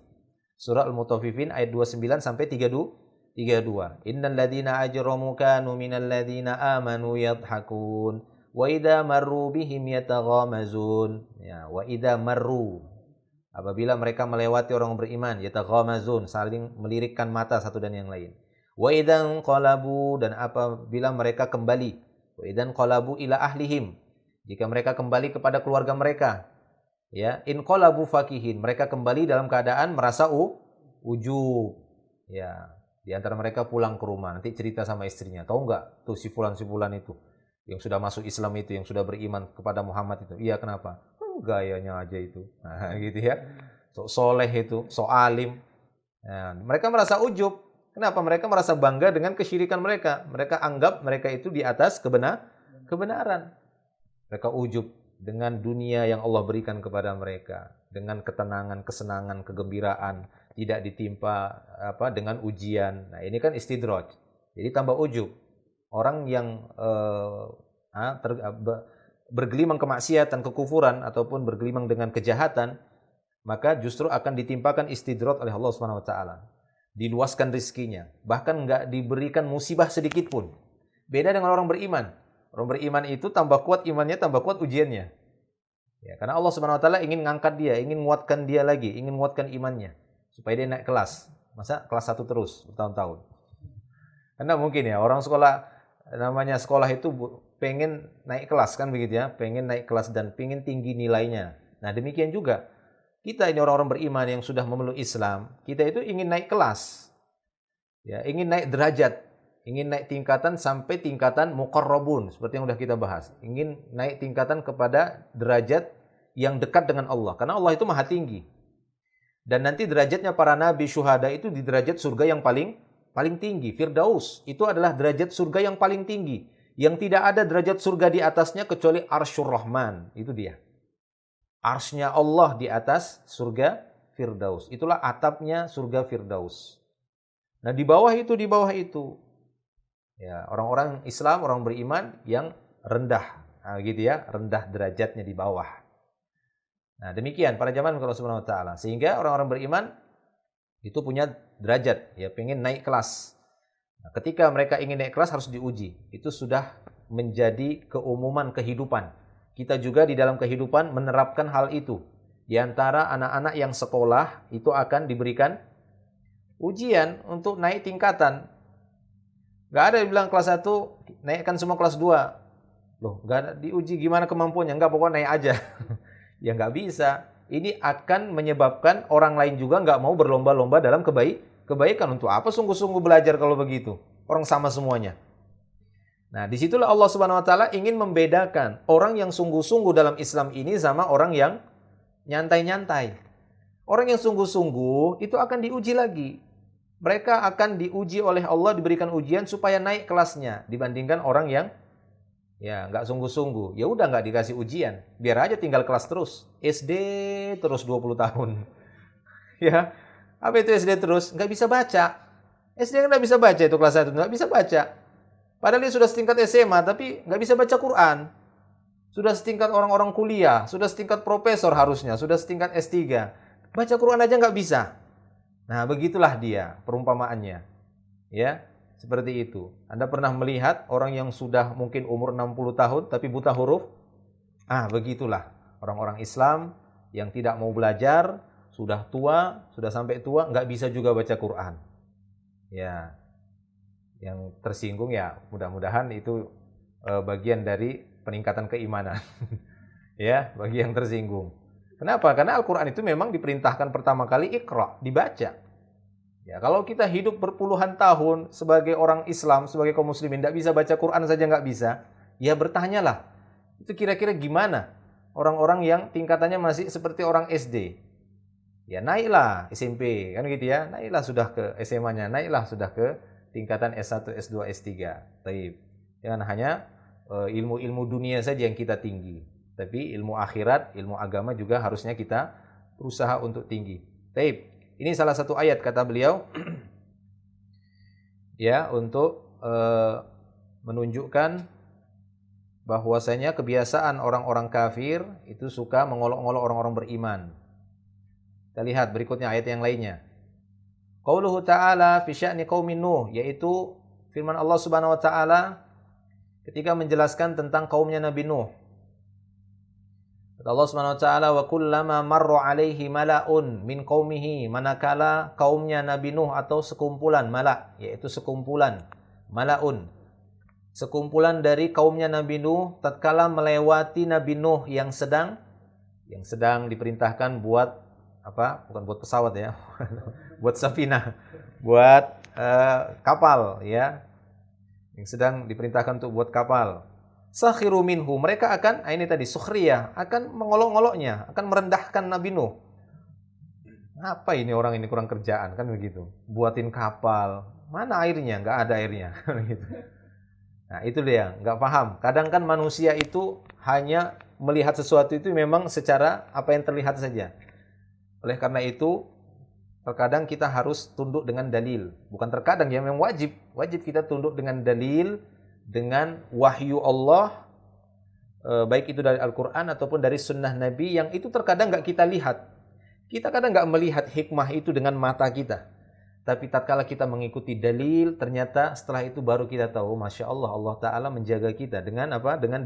Surah Al-Mutaffifin ayat 29 sampai 32. Innal ladzina ajramu kanu minal ladzina amanu yadhakun wa idza marru bihim yataghamazun. Ya, wa idza marru, apabila mereka melewati orang beriman, yataghamazun, saling melirikkan mata satu dan yang lain. Wa idza qalabu, dan apabila mereka kembali, wa idza qalabu ila ahlihim, jika mereka kembali kepada keluarga mereka, ya, in qalabu fakihin, mereka kembali dalam keadaan merasa ujub. Ya, di antara mereka pulang ke rumah, nanti cerita sama istrinya, tahu enggak tuh si fulan itu yang sudah masuk Islam itu, yang sudah beriman kepada Muhammad itu. Iya, kenapa? Gayanya aja itu. Nah, gitu ya. So soleh itu, so alim. Nah, mereka merasa ujub. Kenapa? Mereka merasa bangga dengan kesyirikan mereka. Mereka anggap mereka itu di atas kebenaran. Mereka ujub dengan dunia yang Allah berikan kepada mereka, dengan ketenangan, kesenangan, kegembiraan, tidak ditimpa dengan ujian. Nah, ini kan istidraj. Jadi tambah ujub. Orang yang bergelimang kemaksiatan, kekufuran, ataupun bergelimang dengan kejahatan, maka justru akan ditimpakan istidraj oleh Allah Subhanahu wa taala. Diluaskan rezekinya, bahkan enggak diberikan musibah sedikit pun. Beda dengan orang beriman. Orang beriman itu tambah kuat imannya, tambah kuat ujiannya. Ya, karena Allah Subhanahu wa taala ingin ngangkat dia, ingin menguatkan dia lagi, ingin menguatkan imannya supaya dia naik kelas. Masa kelas 1 terus bertahun-tahun? Karena mungkin ya orang sekolah, namanya sekolah itu pengen naik kelas kan begitu ya, pengen naik kelas dan pengen tinggi nilainya. Nah, demikian juga kita ini orang-orang beriman yang sudah memeluk Islam, kita itu ingin naik kelas. Ya, ingin naik derajat, ingin naik tingkatan sampai tingkatan muqarrabun seperti yang sudah kita bahas. Ingin naik tingkatan kepada derajat yang dekat dengan Allah, karena Allah itu maha tinggi. Dan nanti derajatnya para nabi, syuhada itu di derajat surga yang paling tinggi. Firdaus itu adalah derajat surga yang paling tinggi, yang tidak ada derajat surga di atasnya kecuali Arsyur Rahman. Itu dia. Arsy-nya Allah di atas surga Firdaus. Itulah atapnya surga Firdaus. Nah, di bawah itu ya, orang-orang Islam, orang beriman yang rendah. Nah, gitu ya, rendah derajatnya di bawah. Nah, demikian para jamaah Allah Subhanahu wa taala. Sehingga orang-orang beriman itu punya derajat, ya, pengen naik kelas. Nah, ketika mereka ingin naik kelas harus diuji. Itu sudah menjadi keumuman kehidupan. Kita juga di dalam kehidupan menerapkan hal itu. Di antara anak-anak yang sekolah itu akan diberikan ujian untuk naik tingkatan. Gak ada yang bilang kelas 1 naikkan semua kelas 2. Loh, gak ada diuji gimana kemampuannya. Enggak, pokoknya naik aja. Ya nggak bisa. Ini akan menyebabkan orang lain juga nggak mau berlomba-lomba dalam kebaikan. Untuk apa sungguh-sungguh belajar kalau begitu? Orang sama semuanya. Nah, disitulah Allah Subhanahu wa taala ingin membedakan orang yang sungguh-sungguh dalam Islam ini sama orang yang nyantai-nyantai. Orang yang sungguh-sungguh itu akan diuji lagi. Mereka akan diuji oleh Allah, diberikan ujian supaya naik kelasnya dibandingkan orang yang ya nggak sungguh-sungguh. Ya udah nggak dikasih ujian, biar aja tinggal kelas terus. SD terus 20 tahun. Ya, apa itu SD terus? Nggak bisa baca. SD nggak bisa baca, itu kelas 1 nggak bisa baca. Padahal dia sudah setingkat SMA tapi nggak bisa baca Quran. Sudah setingkat orang-orang kuliah, sudah setingkat profesor harusnya, sudah setingkat S3. Baca Quran aja nggak bisa. Nah, begitulah dia perumpamaannya. Ya. Seperti itu. Anda pernah melihat orang yang sudah mungkin umur 60 tahun tapi buta huruf? Begitulah orang-orang Islam yang tidak mau belajar, sudah tua, sudah sampai tua, nggak bisa juga baca Quran. Ya, yang tersinggung ya mudah-mudahan itu bagian dari peningkatan keimanan. Ya, bagi yang tersinggung. Kenapa? Karena Al-Quran itu memang diperintahkan pertama kali Iqra, dibaca. Ya, kalau kita hidup berpuluhan tahun sebagai orang Islam, sebagai kaum muslimin, tidak bisa baca Quran saja nggak bisa, ya bertanyalah, itu kira-kira gimana orang-orang yang tingkatannya masih seperti orang SD? Ya naiklah SMP, kan gitu ya, naiklah sudah ke SMA-nya, naiklah sudah ke tingkatan S1, S2, S3. Taib. Jangan hanya ilmu-ilmu dunia saja yang kita tinggi, tapi ilmu akhirat, ilmu agama juga harusnya kita berusaha untuk tinggi. Taib. Ini salah satu ayat kata beliau ya untuk menunjukkan bahwasanya kebiasaan orang-orang kafir itu suka mengolok-olok orang-orang beriman. Kita lihat berikutnya ayat yang lainnya. Qauluhu ta'ala fi sya'ni qaumin Nuh, yaitu firman Allah Subhanahu wa taala ketika menjelaskan tentang kaumnya Nabi Nuh. Kata Allah Subhanahu wa taala, wa kullama marra 'alaihi mala'un min qaumihi, manakala kaumnya Nabi Nuh atau sekumpulan mala', yaitu sekumpulan mala'un, sekumpulan dari kaumnya Nabi Nuh tatkala melewati Nabi Nuh yang sedang diperintahkan buat apa? Bukan buat pesawat ya. Buat safinah, buat kapal ya. Yang sedang diperintahkan untuk buat kapal. Sakhiru minhu, mereka akan ini tadi sukhriyah, akan mengolok-oloknya, akan merendahkan Nabi Nuh. Apa ini orang ini kurang kerjaan kan begitu. Buatin kapal, mana airnya? Enggak ada airnya gitu. Nah, itu dia, enggak paham. Kadang kan manusia itu hanya melihat sesuatu itu memang secara apa yang terlihat saja. Oleh karena itu, terkadang kita harus tunduk dengan dalil. Bukan terkadang ya, memang wajib kita tunduk dengan dalil, dengan wahyu Allah, baik itu dari Al-Quran ataupun dari sunnah Nabi yang itu terkadang enggak kita lihat. Kita kadang enggak melihat hikmah itu dengan mata kita. Tapi tatkala kita mengikuti dalil, ternyata setelah itu baru kita tahu, Masya Allah, Allah Ta'ala menjaga kita. Dengan apa? Dengan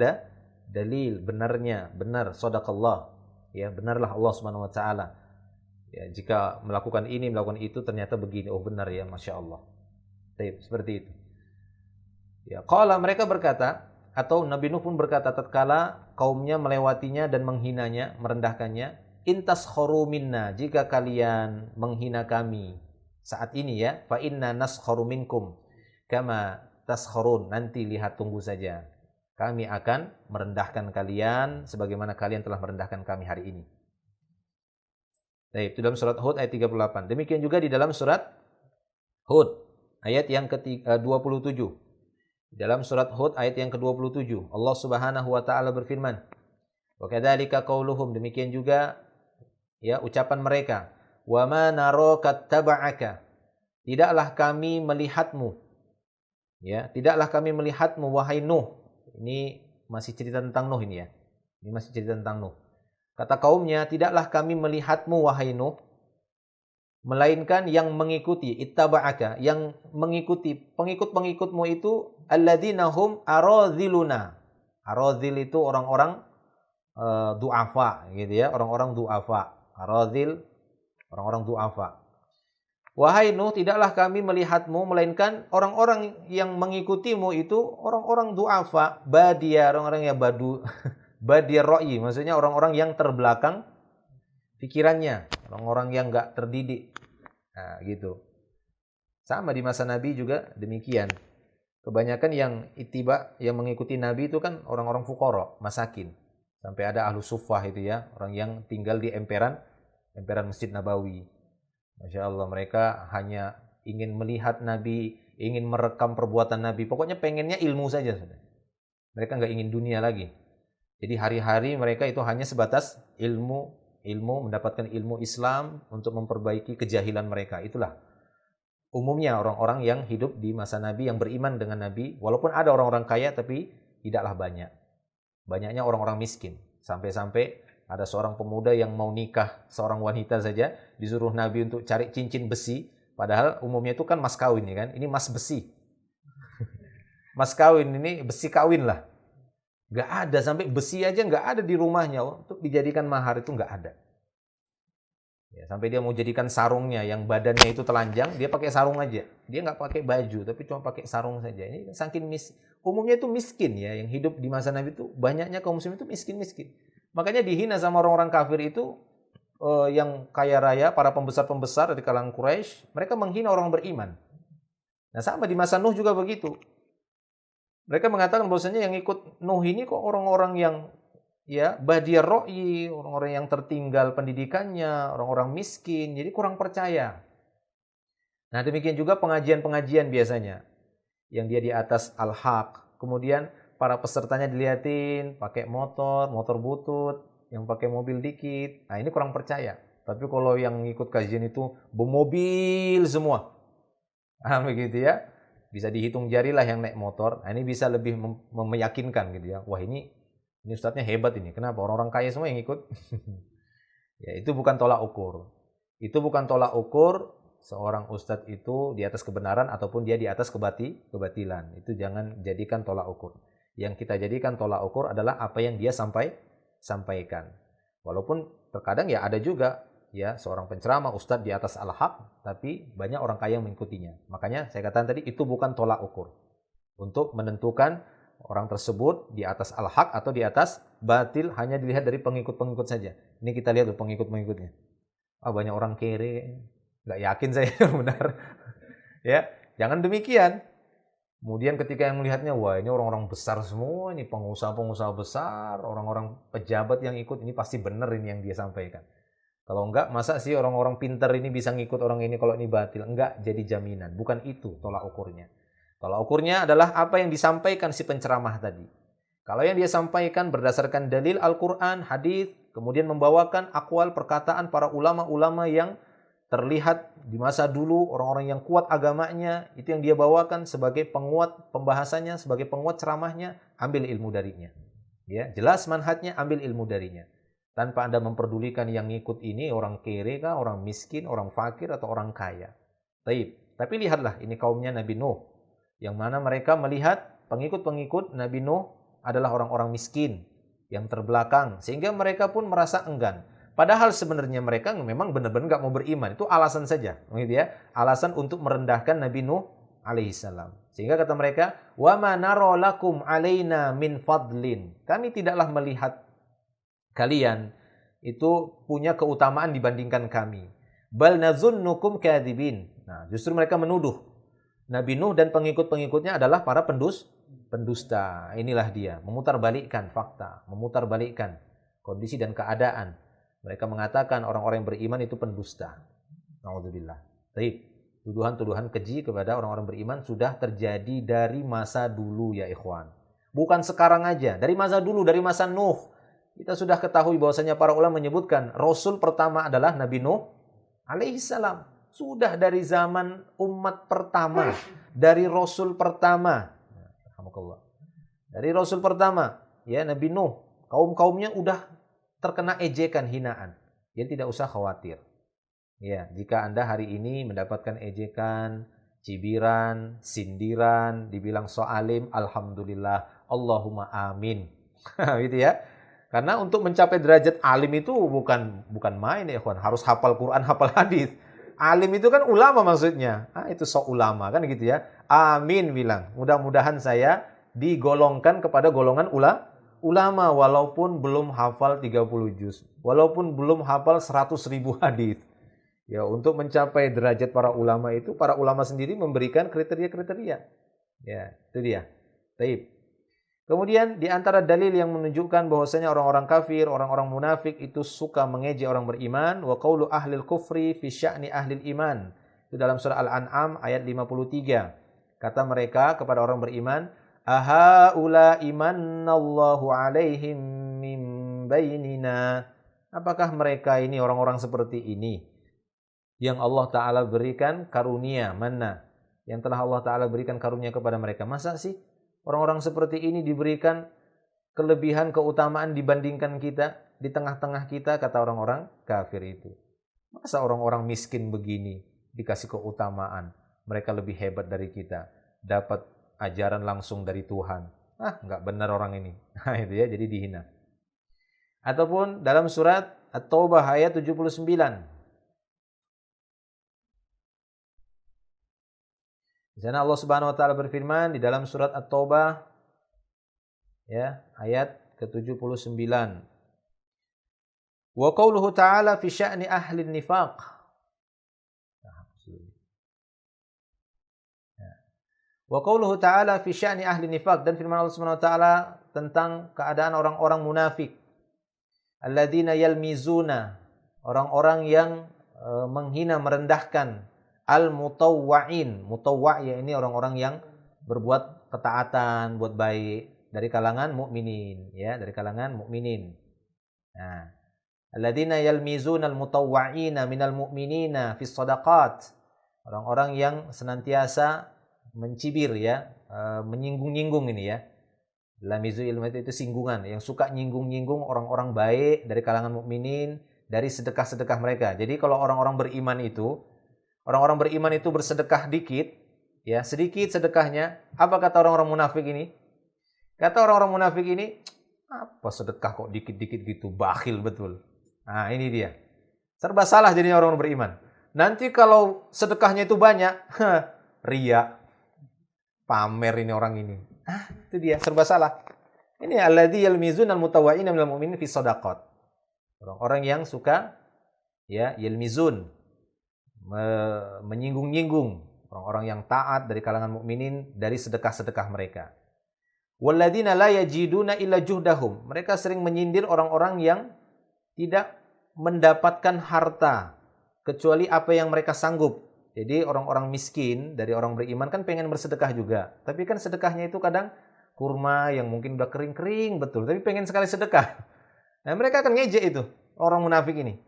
dalil, benar, sadaqallah. Ya, benarlah Allah Subhanahu Wa Ta'ala. Ya, jika melakukan ini, melakukan itu, ternyata begini. Oh benar ya, Masya Allah. Seperti itu. Ya, qala mereka berkata, atau Nabi Nuh pun berkata tatkala kaumnya melewatinya dan menghinanya, merendahkannya, intaskharu minna, jika kalian menghina kami saat ini ya, fa inna naskharu minkum kama taskharun, nanti lihat tunggu saja. Kami akan merendahkan kalian sebagaimana kalian telah merendahkan kami hari ini. Baik, itu dalam surat Hud ayat 38. Demikian juga di dalam surat Hud ayat yang ke-27. Dalam surat Hud ayat yang ke-27, Allah Subhanahu wa taala berfirman, wa kadzalika qauluhum, demikian juga ya ucapan mereka, wa ma naraka taba'aka, tidaklah kami melihatmu. Ya, tidaklah kami melihatmu wahai Nuh. Ini masih cerita tentang Nuh ini ya. Ini masih cerita tentang Nuh. Kata kaumnya, tidaklah kami melihatmu wahai Nuh, melainkan yang mengikuti, ittaba'aka, yang mengikuti, pengikut-pengikutmu itu alladzina hum aradhiluna. Aradhil itu orang-orang du'afa gitu ya, orang-orang du'afa. Aradhil, orang-orang du'afa. Wahai Nuh, tidaklah kami melihatmu, melainkan orang-orang yang mengikutimu itu orang-orang du'afa, badia, orang-orang yang badu, badia ro'i, maksudnya orang-orang yang terbelakang pikirannya, orang-orang yang enggak terdidik. Nah, gitu. Sama di masa Nabi juga demikian. Kebanyakan yang ittiba, yang mengikuti Nabi itu kan orang-orang fuqara, masakin. Sampai ada ahlu suffah itu ya, orang yang tinggal di emperan Masjid Nabawi. Masya Allah, mereka hanya ingin melihat Nabi, ingin merekam perbuatan Nabi. Pokoknya pengennya ilmu saja. Mereka nggak ingin dunia lagi. Jadi hari-hari mereka itu hanya sebatas ilmu, mendapatkan ilmu Islam untuk memperbaiki kejahilan mereka. Itulah umumnya orang-orang yang hidup di masa Nabi, yang beriman dengan Nabi. Walaupun ada orang-orang kaya, tapi tidaklah banyak. Banyaknya orang-orang miskin. Sampai-sampai ada seorang pemuda yang mau nikah seorang wanita saja, disuruh Nabi untuk cari cincin besi, padahal umumnya itu kan mas kawin ya kan, ini mas besi. Mas kawin ini besi kawin lah. Gak ada, sampai besi aja gak ada di rumahnya untuk dijadikan mahar, itu gak ada. Ya, sampai dia mau jadikan sarungnya yang badannya itu telanjang, dia pakai sarung aja. Dia gak pakai baju, tapi cuma pakai sarung saja. Ini saking umumnya itu miskin ya, yang hidup di masa Nabi itu banyaknya kaum muslim itu miskin-miskin. Makanya dihina sama orang-orang kafir itu yang kaya raya, para pembesar-pembesar di kalangan Quraisy, mereka menghina orang beriman. Nah, sama di masa Nuh juga begitu. Mereka mengatakan bahwasanya yang ikut Nuh ini kok orang-orang yang ya badia ro'i, orang-orang yang tertinggal pendidikannya, orang-orang miskin, jadi kurang percaya. Nah, demikian juga pengajian-pengajian biasanya yang dia di atas al-haq. Kemudian para pesertanya dilihatin pakai motor butut, yang pakai mobil dikit. Nah, ini kurang percaya. Tapi kalau yang ikut kajian itu bermobil semua. Ah, begitu ya. Bisa dihitung jarilah yang naik motor. Nah, ini bisa lebih meyakinkan gitu ya. Wah, ini ustadznya hebat ini. Kenapa? Orang-orang kaya semua yang ikut. Ya, itu bukan tolak ukur. Itu bukan tolak ukur seorang ustadz itu di atas kebenaran ataupun dia di atas kebatilan. Itu jangan jadikan tolak ukur. Yang kita jadikan tolak ukur adalah apa yang dia sampaikan. Walaupun terkadang ya ada juga ya seorang penceramah ustadz di atas al-haq, tapi banyak orang kaya yang mengikutinya. Makanya saya katakan tadi itu bukan tolak ukur untuk menentukan orang tersebut di atas al-haq atau di atas batil hanya dilihat dari pengikut-pengikut saja. Ini kita lihat tuh pengikut-pengikutnya. Banyak orang kere, nggak yakin saya benar. Ya, jangan demikian. Kemudian ketika yang melihatnya, wah ini orang-orang besar semua, ini pengusaha-pengusaha besar, orang-orang pejabat yang ikut, ini pasti benar ini yang dia sampaikan. Kalau enggak, masa sih orang-orang pintar ini bisa ngikut orang ini kalau ini batil? Enggak jadi jaminan, bukan itu tolak ukurnya. Tolak ukurnya adalah apa yang disampaikan si penceramah tadi. Kalau yang dia sampaikan berdasarkan dalil Al-Quran, hadis, kemudian membawakan akwal perkataan para ulama-ulama yang terlihat di masa dulu, orang-orang yang kuat agamanya, itu yang dia bawakan sebagai penguat pembahasannya, sebagai penguat ceramahnya, ambil ilmu darinya. Ya, jelas manhajnya, ambil ilmu darinya. Tanpa Anda memperdulikan yang ngikut ini orang kere kah, orang miskin, orang fakir atau orang kaya. Tapi lihatlah ini kaumnya Nabi Nuh, yang mana mereka melihat pengikut-pengikut Nabi Nuh adalah orang-orang miskin yang terbelakang, sehingga mereka pun merasa enggan. Padahal sebenarnya mereka memang benar-benar nggak mau beriman. Itu alasan saja, gitu ya. Alasan untuk merendahkan Nabi Nuh alaihissalam. Sehingga kata mereka, "Wa ma nara lakum alaina min fadlin." Kami tidaklah melihat kalian itu punya keutamaan dibandingkan kami. Bal nazunnukum kadzibin. Nah, justru mereka menuduh Nabi Nuh dan pengikut-pengikutnya adalah para pendusta. Inilah dia, memutarbalikkan fakta, memutarbalikkan kondisi dan keadaan. Mereka mengatakan orang-orang yang beriman itu pendusta. Nauzubillah. Baik, tuduhan-tuduhan keji kepada orang-orang beriman sudah terjadi dari masa dulu ya ikhwan. Bukan sekarang aja, dari masa dulu, dari masa Nuh. Kita sudah ketahui bahwasanya para ulama menyebutkan Rasul pertama adalah Nabi Nuh alaihissalam. Sudah dari zaman umat pertama, dari Rasul pertama. Dari Rasul pertama, ya Nabi Nuh, kaum-kaumnya udah terkena ejekan, hinaan. Jadi tidak usah khawatir. Ya, jika Anda hari ini mendapatkan ejekan, cibiran, sindiran, dibilang so alim, alhamdulillah, Allahumma amin. Gitu ya. Karena untuk mencapai derajat alim itu bukan main ya, kawan. Harus hafal Quran, hafal hadis. Alim itu kan ulama maksudnya. Itu sok ulama kan gitu ya. Amin bilang. Mudah-mudahan saya digolongkan kepada golongan ulama walaupun belum hafal 30 juz, walaupun belum hafal 100.000 hadis. Ya, untuk mencapai derajat para ulama itu, para ulama sendiri memberikan kriteria-kriteria. Ya, itu dia. Baik. Kemudian di antara dalil yang menunjukkan bahwasanya orang-orang kafir, orang-orang munafik itu suka mengejek orang beriman, wa qaulu ahlil kufri fi sya'ni ahlil iman. Itu dalam surah Al-An'am ayat 53. Kata mereka kepada orang beriman, ahaula imannallahu alaihim min bainina. Apakah mereka ini orang-orang seperti ini yang Allah Ta'ala berikan karunia, mana yang telah Allah Ta'ala berikan karunia kepada mereka? Masa sih orang-orang seperti ini diberikan kelebihan, keutamaan dibandingkan kita, di tengah-tengah kita, kata orang-orang kafir itu. Masa orang-orang miskin begini dikasih keutamaan, mereka lebih hebat dari kita, dapat ajaran langsung dari Tuhan. Enggak benar orang ini. Itu ya, jadi dihina. Ataupun dalam surat At-Taubah ayat 79. Di sana Allah Subhanahu wa taala berfirman di dalam surat At-Taubah ya, ayat ke-79. Wa qauluhu ta'ala fi sya'ni ahli nifaq. Wa qauluhu ta'ala fi sya'ni ahli nifaq, dan firman Allah Subhanahu wa taala tentang keadaan orang-orang munafik. Alladzina yalmizuna, orang-orang yang menghina, merendahkan al-mutawwa'in. Mutawwa' ya ini orang-orang yang berbuat ketaatan, buat baik dari kalangan mukminin, ya, dari kalangan mukminin. Nah, alladzina yalmizunal mutawwa'ina minal mu'minina fis shadaqat. Orang-orang yang senantiasa mencibir, ya, menyinggung-nyinggung ini, ya. Lamizu ilmu itu singgungan, yang suka nyinggung-nyinggung orang-orang baik dari kalangan mukminin dari sedekah-sedekah mereka. Jadi kalau orang-orang beriman itu bersedekah dikit, ya, sedikit sedekahnya. Apa kata orang-orang munafik ini? Kata orang-orang munafik ini, apa sedekah kok dikit-dikit gitu, bakhil betul. Nah, ini dia. Serba salah jadinya orang beriman. Nanti kalau sedekahnya itu banyak, riya, pamer ini orang ini. Itu dia, serba salah. Ini alladzi yalmizunal mutawwa'ina minal mu'minin fi shadaqat. Orang-orang yang suka, ya, yalmizun, menyinggung-nyinggung orang-orang yang taat dari kalangan mukminin dari sedekah-sedekah mereka. Walladzina la yajiduna illa juhdahum. Mereka sering menyindir orang-orang yang tidak mendapatkan harta kecuali apa yang mereka sanggup. Jadi orang-orang miskin dari orang beriman kan pengen bersedekah juga. Tapi kan sedekahnya itu kadang kurma yang mungkin udah kering-kering betul, tapi pengen sekali sedekah. Nah, mereka akan ngejek itu, orang munafik ini.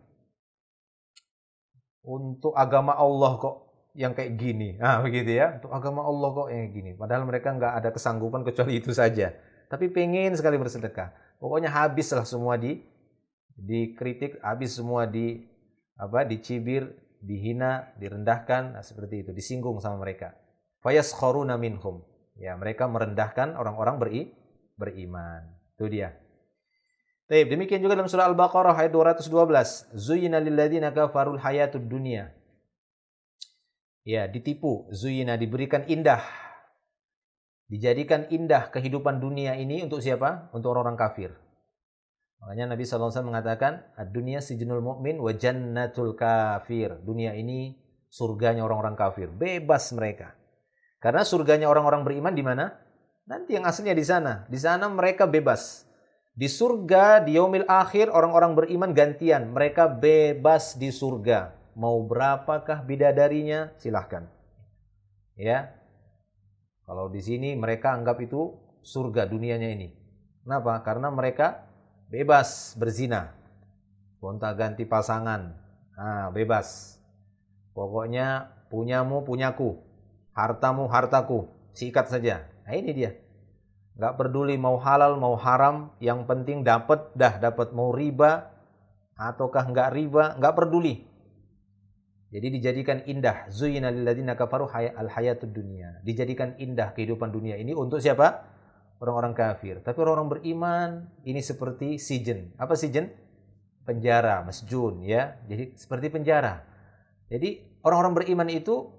Untuk agama Allah kok yang kayak gini. Nah, begitu ya. Untuk agama Allah kok yang kayak gini. Padahal mereka nggak ada kesanggupan kecuali itu saja. Tapi pengen sekali bersedekah. Pokoknya habislah semua dikritik, habis semua dicibir, dihina, direndahkan, nah, seperti itu, disinggung sama mereka. Fayaskharuna minhum. Ya, mereka merendahkan orang-orang beriman. Itu dia. Baik, demikian juga dalam surah Al-Baqarah ayat 212. Zuyyina lil ladzina kafarul hayatud dunya. Ya, ditipu, zuyyina, diberikan indah. Dijadikan indah kehidupan dunia ini untuk siapa? Untuk orang-orang kafir. Makanya Nabi SAW mengatakan, ad-dunya sijnul mu'min wa jannatul kafir. Dunia ini surganya orang-orang kafir. Bebas mereka. Karena surganya orang-orang beriman di mana? Nanti yang aslinya di sana. Di sana mereka bebas. Di surga, di yaumil akhir, orang-orang beriman gantian. Mereka bebas di surga. Mau berapakah bidadarinya? Silahkan. Ya. Kalau di sini mereka anggap itu surga dunianya ini. Kenapa? Karena mereka bebas berzina, gonta-ganti pasangan, bebas. Pokoknya punyamu punyaku, hartamu hartaku, sikat saja. Nah, ini dia. Gak peduli mau halal mau haram, yang penting dapat. Mau riba ataukah enggak riba, enggak peduli. Jadi dijadikan indah. Zuyyina lil ladzina kafaru al-hayatud dunya. Dijadikan indah kehidupan dunia ini untuk siapa? Orang-orang kafir. Tapi orang-orang beriman ini seperti sijen. Apa sijen? Penjara, masjun, ya. Jadi seperti penjara. Jadi orang-orang beriman itu,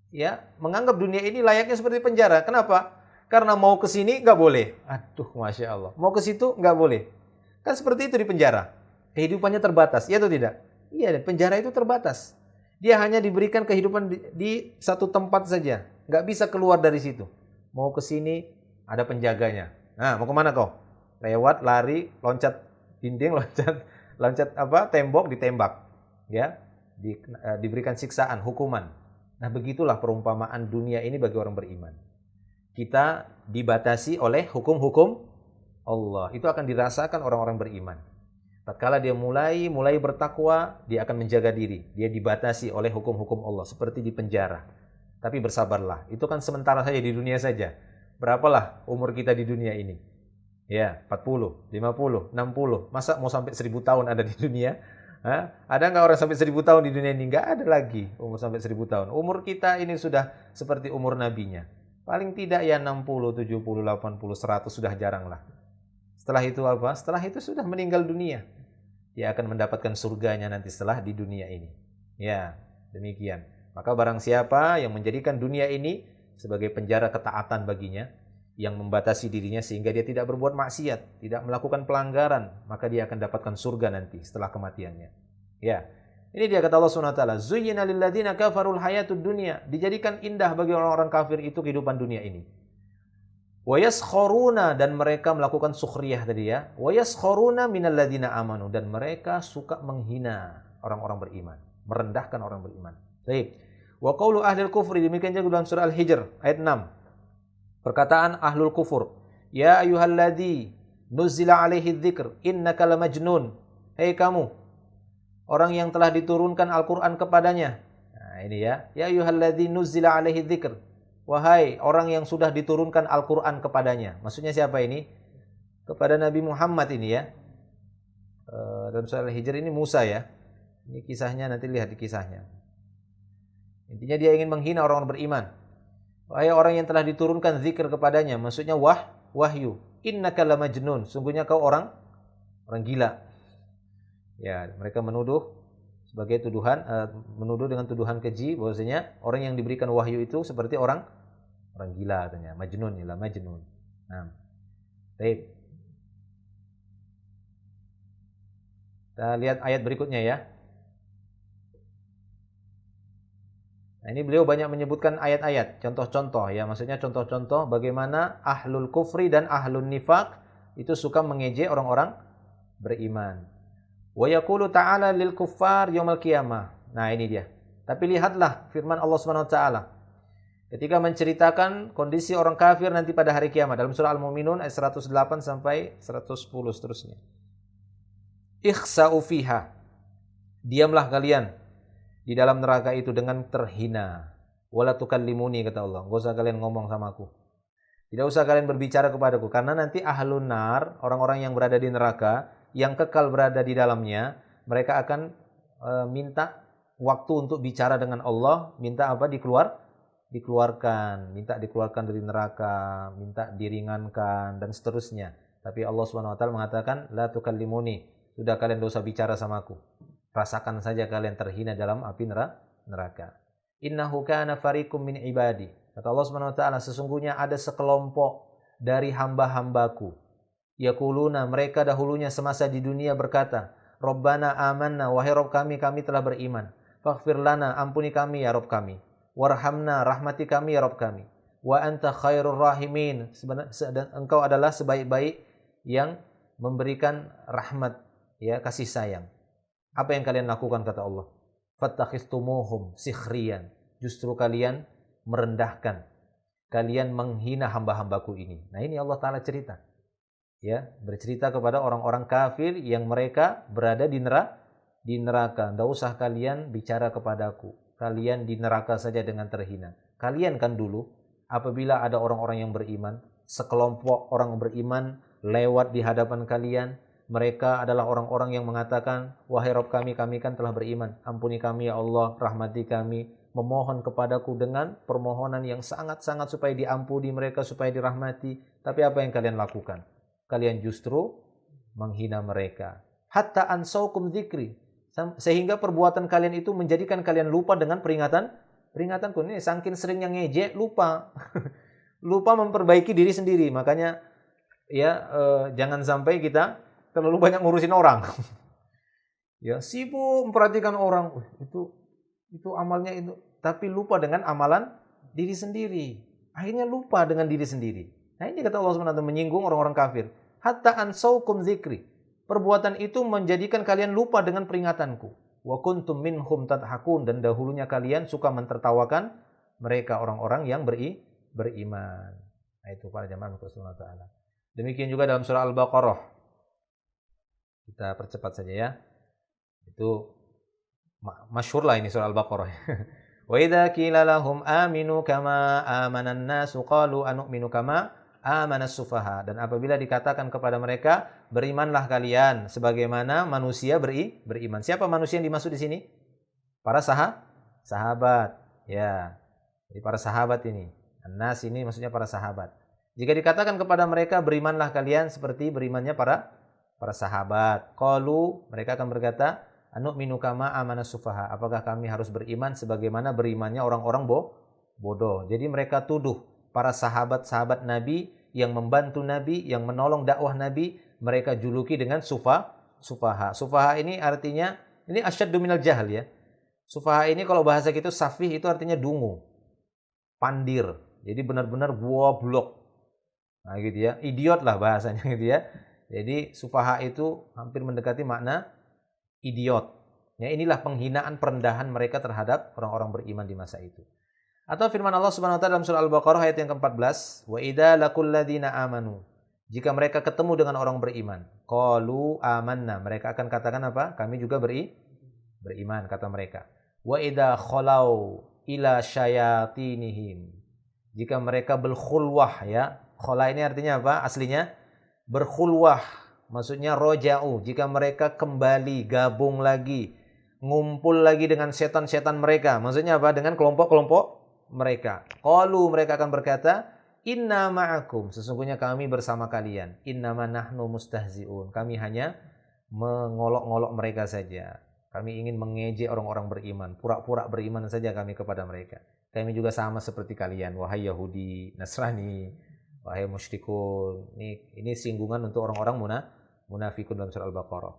ya, menganggap dunia ini layaknya seperti penjara. Kenapa? Karena mau ke sini nggak boleh. Aduh, Masya Allah. Mau ke situ nggak boleh. Kan seperti itu di penjara. Kehidupannya terbatas, ya atau tidak? Iya, penjara itu terbatas. Dia hanya diberikan kehidupan di satu tempat saja. Nggak bisa keluar dari situ. Mau ke sini ada penjaganya. Nah, mau kemana kau? Lewat, lari, loncat dinding, loncat tembok, ditembak. Ya, diberikan siksaan, hukuman. Nah, begitulah perumpamaan dunia ini bagi orang beriman. Kita dibatasi oleh hukum-hukum Allah. Itu akan dirasakan orang-orang beriman. Tatkala dia mulai bertakwa, dia akan menjaga diri. Dia dibatasi oleh hukum-hukum Allah seperti di penjara. Tapi bersabarlah. Itu kan sementara saja di dunia saja. Berapalah umur kita di dunia ini? Ya, 40, 50, 60. Masa mau sampai 1000 tahun ada di dunia? Ada nggak orang sampai 1000 tahun di dunia ini? Nggak ada lagi umur sampai 1000 tahun. Umur kita ini sudah seperti umur nabinya. Paling tidak ya 60, 70, 80, 100 sudah jarang lah. Setelah itu apa? Setelah itu sudah meninggal dunia. Dia akan mendapatkan surganya nanti setelah di dunia ini. Ya, demikian. Maka barang siapa yang menjadikan dunia ini sebagai penjara ketaatan baginya, yang membatasi dirinya sehingga dia tidak berbuat maksiat, tidak melakukan pelanggaran, maka dia akan dapatkan surga nanti setelah kematiannya. Ya. Ini dia kata Allah Subhanahu wa taala, "Zuyyina lil ladzina kafarul hayatud dunya." Dijadikan indah bagi orang-orang kafir itu kehidupan dunia ini. Wa yaskharuna, dan mereka melakukan sukhriyah tadi ya. Wa yaskharuna minal ladzina amanu, dan mereka suka menghina orang-orang beriman, merendahkan orang beriman. Baik. Wa qaulu ahlul kufri, demikian juga dalam surah Al-Hijr ayat 6. Perkataan ahlul kufur, ya ayyuhalladzi nuzzila alaihi dzikr innaka lamajnun. Hei kamu orang yang telah diturunkan Al-Qur'an kepadanya. Nah, ini ya. Ya ayyuhalladzi nuzzila alaihi dzikr. Wahai orang yang sudah diturunkan Al-Qur'an kepadanya. Maksudnya siapa ini? Kepada Nabi Muhammad ini ya. Dalam surah Al-Hijr ini Musa ya. Ini kisahnya, nanti lihat di kisahnya. Intinya dia ingin menghina orang-orang beriman. Wahai orang yang telah diturunkan zikir kepadanya, maksudnya wahyu. Innaka lamajnun, sungguhnya kau orang gila. Ya, mereka menuduh sebagai tuduhan, menuduh dengan tuduhan keji bahwasanya orang yang diberikan wahyu itu seperti orang gila katanya, majnun, ya majnun. Nah, baik. Kita lihat ayat berikutnya ya. Nah, ini beliau banyak menyebutkan ayat-ayat, contoh-contoh ya, maksudnya contoh-contoh bagaimana ahlul kufri dan ahlun nifaq itu suka mengejek orang-orang beriman. Wa yaqulu ta'ala lil kuffar yaumil qiyamah. Nah, ini dia. Tapi lihatlah firman Allah Subhanahu wa taala ketika menceritakan kondisi orang kafir nanti pada hari kiamat dalam surah Al-Mu'minun ayat 108 sampai 110 seterusnya. Ikhsa'u fiha. Diamlah kalian di dalam neraka itu dengan terhina. Wala tukallimuni, kata Allah. Enggak usah kalian ngomong sama aku. Tidak usah kalian berbicara kepadaku, karena nanti ahlun nar, orang-orang yang berada di neraka, yang kekal berada di dalamnya, mereka akan minta waktu untuk bicara dengan Allah, minta apa? Dikeluarkan, minta dikeluarkan dari neraka, minta diringankan dan seterusnya. Tapi Allah Subhanahu wa taala mengatakan, la tukallimuni. Sudah, kalian tidak usah bicara sama aku. Rasakan saja kalian terhina dalam api neraka. Innahu kana fariqum min ibadi. Kata Allah Subhanahu wa taala, sesungguhnya ada sekelompok dari hamba-hambaku. Yaquluna, mereka dahulunya semasa di dunia berkata, Rabbana amanna, wahai Rabb kami telah beriman. Faghfir lana, ampuni kami ya Rabb kami. Warhamna, rahmati kami ya Rabb kami. Wa anta khairur rahimin, engkau adalah sebaik-baik yang memberikan rahmat, ya, kasih sayang. Apa yang kalian lakukan, kata Allah? Fattakhistumuhum sikhriyan. Justru kalian merendahkan. Kalian menghina hamba-hambaku ini. Nah, ini Allah Ta'ala cerita. Ya, bercerita kepada orang-orang kafir yang mereka berada di neraka. Tidak usah kalian bicara kepadaku. Kalian di neraka saja dengan terhina. Kalian kan dulu, apabila ada orang-orang yang beriman, sekelompok orang beriman lewat di hadapan kalian, mereka adalah orang-orang yang mengatakan, wahai Rabb kami kan telah beriman. Ampuni kami ya Allah, rahmati kami. Memohon kepadaku dengan permohonan yang sangat-sangat supaya diampuni mereka, supaya dirahmati. Tapi apa yang kalian lakukan? Kalian justru menghina mereka. Hatta ansaukum dzikri. Sehingga perbuatan kalian itu menjadikan kalian lupa dengan peringatanku. Ini saking seringnya ngejek, lupa. Lupa memperbaiki diri sendiri. Makanya ya jangan sampai kita terlalu banyak ngurusin orang. Ya, sibuk memperhatikan orang. Itu amalnya itu, tapi lupa dengan amalan diri sendiri. Akhirnya lupa dengan diri sendiri. Nah, ini kata Allah SWT menyinggung orang-orang kafir. Hatta ansaukum dzikri. Perbuatan itu menjadikan kalian lupa dengan peringatanku. Wa kuntum minhum tadhakun, dan dahulunya kalian suka mentertawakan mereka orang-orang yang beriman. Nah, itu para jamaah Allah Ta'ala. Demikian juga dalam surah Al-Baqarah. Kita percepat saja ya. Itu masyhur lah ini surah Al-Baqarah. Wa idza qila lahum aminu kama amanan nasu qalu anu'minu kama amanas sufaha. Dan apabila dikatakan kepada mereka, berimanlah kalian sebagaimana manusia beriman. Siapa manusia yang dimaksud di sini? Para sahabat. Ya. Jadi para sahabat ini. An-nas ini maksudnya para sahabat. Jika dikatakan kepada mereka, berimanlah kalian seperti berimannya para sahabat. Qalu, mereka akan berkata, anu'minu kama amanas sufaha. Apakah kami harus beriman sebagaimana berimannya orang-orang bodoh? Jadi mereka tuduh para sahabat-sahabat Nabi yang membantu Nabi, yang menolong dakwah Nabi, mereka juluki dengan sufaha. Sufaha ini artinya, ini asyaddu minal jahal ya. Sufaha ini kalau bahasa kita safih itu artinya dungu, pandir. Jadi benar-benar goblok. Nah gitu ya, idiot lah bahasanya gitu ya. Jadi sufaha itu hampir mendekati makna idiot. Ya, inilah penghinaan, perendahan mereka terhadap orang-orang beriman di masa itu. Atau firman Allah Subhanahu wa taala dalam surah Al-Baqarah ayat yang ke-14, "Wa idza laqul ladzina amanu." Jika mereka ketemu dengan orang beriman, qalu amanna. Mereka akan katakan apa? Kami juga beriman, kata mereka. Wa idza khalau ila syayatinihim. Jika mereka berkhulwah, ya. Khala ini artinya apa? Aslinya berkhulwah. Maksudnya roja'u. Jika mereka kembali, gabung lagi, ngumpul lagi dengan setan-setan mereka. Maksudnya apa? Dengan kelompok-kelompok mereka. Qalu, mereka akan berkata, inna ma'akum, sesungguhnya kami bersama kalian. Innama nahnu mustahzi'un. Kami hanya mengolok-ngolok mereka saja. Kami ingin mengejek orang-orang beriman. Pura-pura beriman saja kami kepada mereka. Kami juga sama seperti kalian. Wahai Yahudi, Nasrani, wahai musyrikun. Ini singgungan untuk orang-orang munafikun dalam surah Al-Baqarah.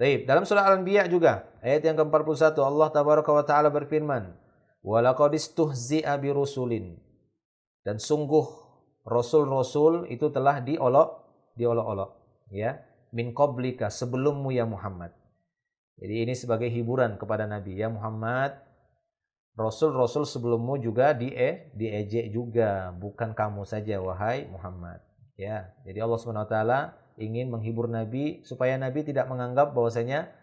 Baik, dalam surah Al-Anbiya juga, ayat yang ke-41, Allah Tabaraka wa Ta'ala berfirman, وَلَقَدْ اسْتُهْزِئَ بِرُسُلٍ. Dan sungguh rasul-rasul itu telah diolok-olok, ya, min qablika, sebelummu ya Muhammad. Jadi ini sebagai hiburan kepada Nabi, ya Muhammad, rasul-rasul sebelummu juga diejek juga, bukan kamu saja wahai Muhammad. Ya, jadi Allah Subhanahu wa taala ingin menghibur Nabi supaya Nabi tidak menganggap bahwasanya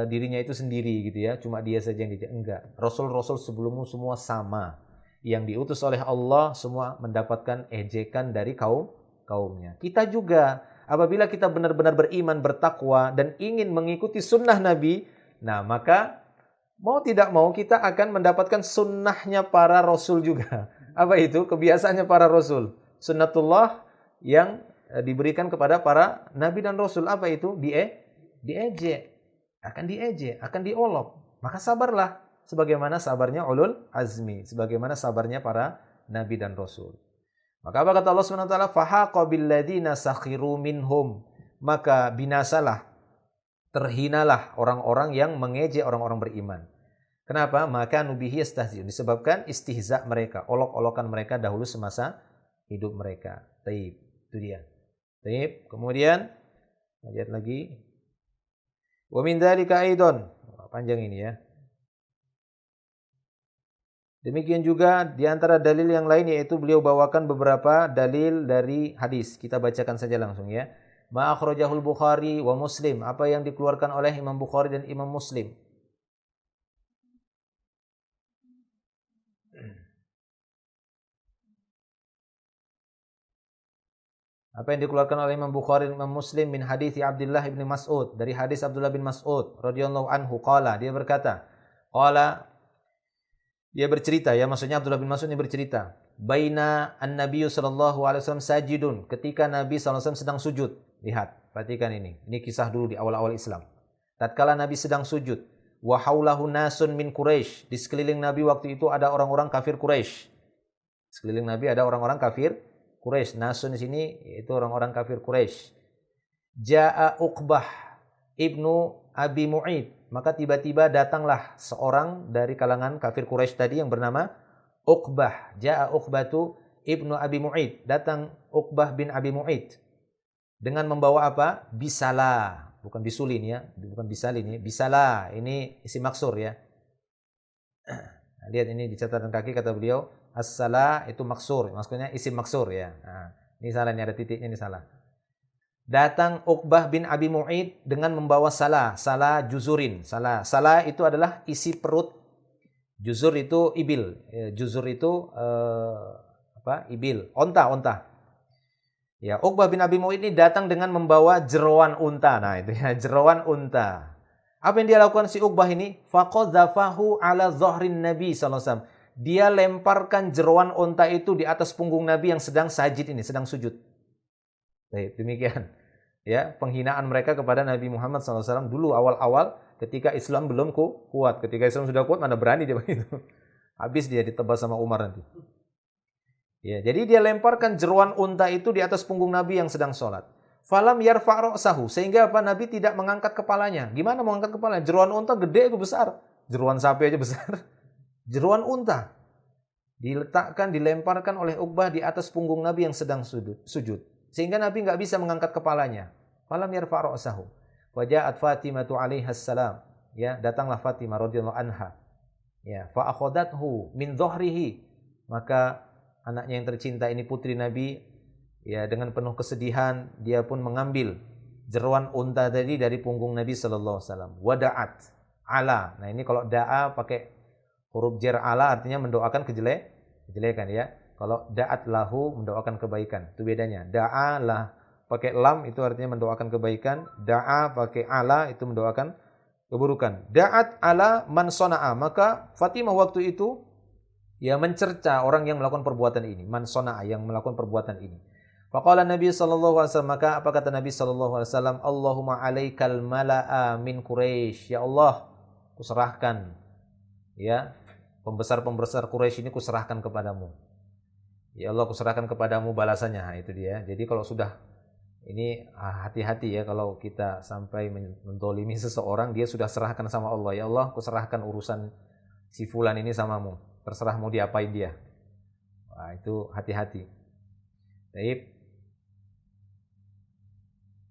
dirinya itu sendiri gitu ya, cuma dia saja yang diejek. Enggak. Rasul-rasul sebelummu semua sama. Yang diutus oleh Allah semua mendapatkan ejekan dari kaumnya. Kita juga apabila kita benar-benar beriman, bertakwa dan ingin mengikuti sunnah Nabi, nah maka mau tidak mau kita akan mendapatkan sunnahnya para rasul juga. Apa itu? Kebiasaannya para rasul. Sunnatullah yang diberikan kepada para nabi dan rasul. Apa itu? Diejek. Akan diejek, akan diolok. Maka sabarlah. Sebagaimana sabarnya ulul azmi. Sebagaimana sabarnya para nabi dan rasul. Maka apa kata Allah SWT? فَحَاقَ بِالَّذِينَ سَخِرُوا مِنْهُمْ. Maka binasalah, terhinalah orang-orang yang mengejek orang-orang beriman. Kenapa? Maka nubihi yastahzi'un. Disebabkan istihza mereka, olok-olokan mereka dahulu semasa hidup mereka. Taib. Itu dia. Taib. Kemudian lihat lagi. Wa min dzalika aidon. Panjang ini ya. Demikian juga di antara dalil yang lain yaitu beliau bawakan beberapa dalil dari hadis. Kita bacakan saja langsung ya. Ma akhrajahul Bukhari wa Muslim. Apa yang dikeluarkan oleh Imam Bukhari dan Imam Muslim. Apa yang dikeluarkan oleh Imam Bukhari dan Imam Muslim min hadits Abdullah bin Mas'ud, dari hadis Abdullah bin Mas'ud radhiyallahu anhu qala, dia berkata, dia bercerita ya, maksudnya Abdullah bin Mas'ud ini bercerita, baina an-nabiy sallallahu alaihi wasallam sajidun, ketika Nabi sallallahu alaihi wasallam sedang sujud. Lihat, perhatikan ini kisah dulu di awal-awal Islam. Tatkala Nabi sedang sujud, wa haulahu nasun min Quraisy, di sekeliling Nabi waktu itu ada orang-orang kafir Quraisy. Sekeliling Nabi ada orang-orang kafir Quraisy. Nasun di sini itu orang-orang kafir Quraisy. Ja'a Uqbah ibnu Abi Mu'id. Maka tiba-tiba datanglah seorang dari kalangan kafir Quraisy tadi yang bernama Uqbah. Ja'a Uqbatu ibnu Abi Mu'id. Datang Uqbah bin Abi Mu'id. Dengan membawa apa? Bisalah. Bukan bisulin ya. Bukan bisalin ya. Bisalah. Ini isim maksur ya. Lihat ini di catatan kaki kata beliau. As-salah itu maksur. Maksudnya isim maksur ya. Nah, ini salah. Ini ada titiknya. Ini salah. Datang Uqbah bin Abi Mu'id dengan membawa salah juzurin. Salah itu adalah isi perut. Juzur itu ibil. Juzur itu ibil. Onta. Ya, Uqbah bin Abi Mu'id ini datang dengan membawa jeroan unta. Nah, itu ya, jeroan unta. Apa yang dia lakukan si Uqbah ini? Faqadzafahu ala dhahrin Nabi sallallahu alaihi wasallam. Dia lemparkan jeroan unta itu di atas punggung Nabi yang sedang sajid ini, sedang sujud. Baik, demikian. Ya, penghinaan mereka kepada Nabi Muhammad SAW dulu awal-awal ketika Islam belum kuat. Ketika Islam sudah kuat, mana berani dia begitu. Habis dia ditebas sama Umar nanti. Ya, jadi dia lemparkan jeroan unta itu di atas punggung Nabi yang sedang sholat. Falam yarfa' ra'sahu, sehingga apa? Nabi tidak mengangkat kepalanya. Gimana mengangkat kepalanya? Jeroan unta gede itu besar. Jeroan sapi aja besar. Jeroan unta diletakkan, dilemparkan oleh Uqbah di atas punggung Nabi yang sedang sujud. Sehingga Nabi enggak bisa mengangkat kepalanya. Falam yarfa' ra'sahu. Waja'at Fatimah alaihas salam. ya, datanglah Fatimah radhiyallahu anha. Ya, fa akhadathu min dhahrihi. Maka anaknya yang tercinta ini putri Nabi, ya, dengan penuh kesedihan dia pun mengambil jeruan unta tadi dari punggung Nabi sallallahu alaihi wasallam. Wada'at ala. Nah, ini kalau da'a pakai huruf jar ala artinya mendoakan kejelekan ya. Kalau da'at lahu mendoakan kebaikan. Itu bedanya. Da'a lah pakai lam itu artinya mendoakan kebaikan. Da'a pakai ala itu mendoakan keburukan. Da'at ala man sona'a. Maka Fatimah waktu itu ya mencerca orang yang melakukan perbuatan ini. Man sona'a, yang melakukan perbuatan ini. Faqala Nabi sallallahu alaihi wasallam, maka apa kata Nabi sallallahu alaihi wasallam? Allahumma alaikal mala'a min Quraisy. Ya Allah, kuserahkan ya pembesar-pembesar Quraisy ini kuserahkan kepadamu. Ya Allah, kuserahkan kepadamu balasannya. Nah, itu dia. Jadi kalau sudah ini hati-hati ya kalau kita sampai mendolimi seseorang, dia sudah serahkan sama Allah. Ya Allah, kuserahkan urusan si fulan ini samamu. Terserah mau diapain dia. Nah, itu hati-hati. Baik.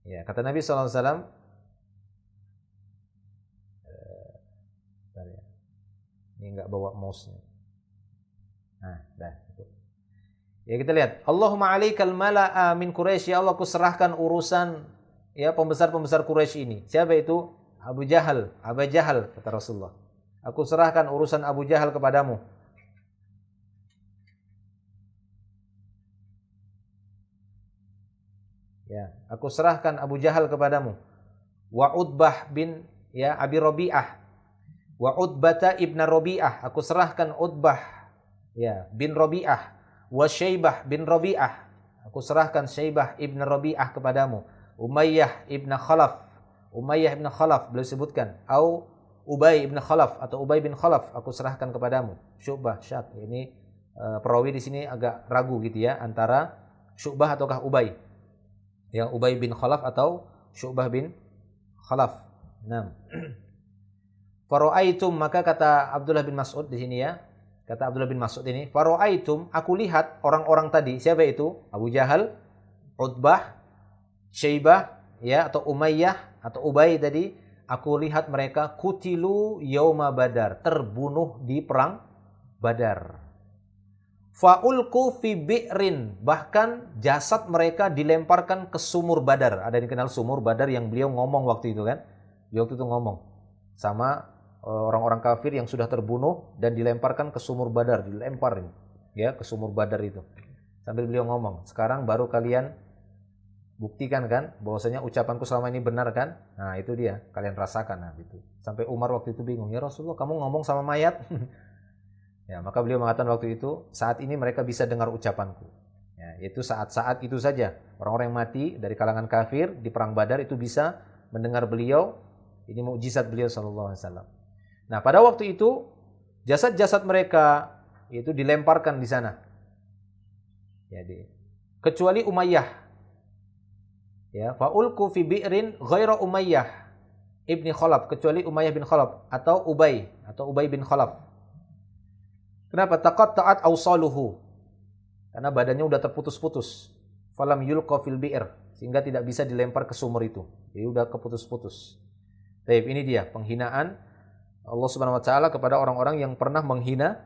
Ya, kata Nabi sallallahu alaihi wasallam, ini enggak bawa mouse-nya. Nah, dah. Ya, kita lihat. Allahumma alaikal mala'a min Quraisy. Ya Allah, kuserahkan urusan ya pembesar-pembesar Quraisy ini. Siapa itu? Abu Jahal, kata Rasulullah. Aku serahkan urusan Abu Jahal kepadamu. Ya, aku serahkan Abu Jahal kepadamu. Wa Utbah bin ya Abi Rabi'ah. Wa Utbata ibn Rabi'ah. Aku serahkan Utbah ya bin Rabi'ah. Wa Syaibah bin Rabi'ah. Aku serahkan Syaibah ibn Rabi'ah kepadamu. Umayyah ibn Khalaf. Umayyah ibn Khalaf beliau sebutkan. Au Ubay ibn Khalaf atau Ubay bin Khalaf aku serahkan kepadamu. Syu'bah, syak. Ini perawi di sini agak ragu gitu ya antara Syu'bah ataukah Ubay. Ya, Ubay bin Khalaf atau Syu'bah bin Khalaf. Nah. Faro'aitum, maka kata Abdullah bin Mas'ud di sini ya. Kata Abdullah bin Mas'ud ini, faro'aitum, aku lihat orang-orang tadi. Siapa itu? Abu Jahal, Utbah, Syaibah, ya, atau Umayyah, atau Ubay tadi. Aku lihat mereka kutilu yauma Badar, terbunuh di perang Badar. Fa'ulku fi bi'rin, bahkan jasad mereka dilemparkan ke sumur Badar. Ada yang dikenal sumur Badar yang beliau ngomong waktu itu kan? Beliau waktu itu ngomong sama orang-orang kafir yang sudah terbunuh dan dilemparkan ke sumur Badar, dilemparin ya ke sumur Badar itu. Sambil beliau ngomong, sekarang baru kalian buktikan kan bahwasanya ucapanku selama ini benar kan? Nah, itu dia, kalian rasakan. Nah, gitu. Sampai Umar waktu itu bingung, "Ya Rasulullah, kamu ngomong sama mayat?" Ya, maka beliau mengatakan waktu itu, saat ini mereka bisa dengar ucapanku. Ya, itu saat-saat itu saja. Orang-orang yang mati dari kalangan kafir di perang Badar itu bisa mendengar beliau. Ini mukjizat beliau sallallahu alaihi wasallam. Nah, pada waktu itu jasad-jasad mereka itu dilemparkan di sana. Jadi, kecuali Umayyah. Ya, faulku fi bi'rin ghaira Umayyah ibni Khalaf, kecuali Umayyah bin Khalaf atau Ubay bin Khalaf. Kenapa? Taqatta'at awsaluhu. Karena badannya udah terputus-putus. Falam yulqa fil bi'r, sehingga tidak bisa dilempar ke sumur itu. Jadi udah keputus-putus. Baik, ini dia penghinaan Allah Subhanahu wa taala kepada orang-orang yang pernah menghina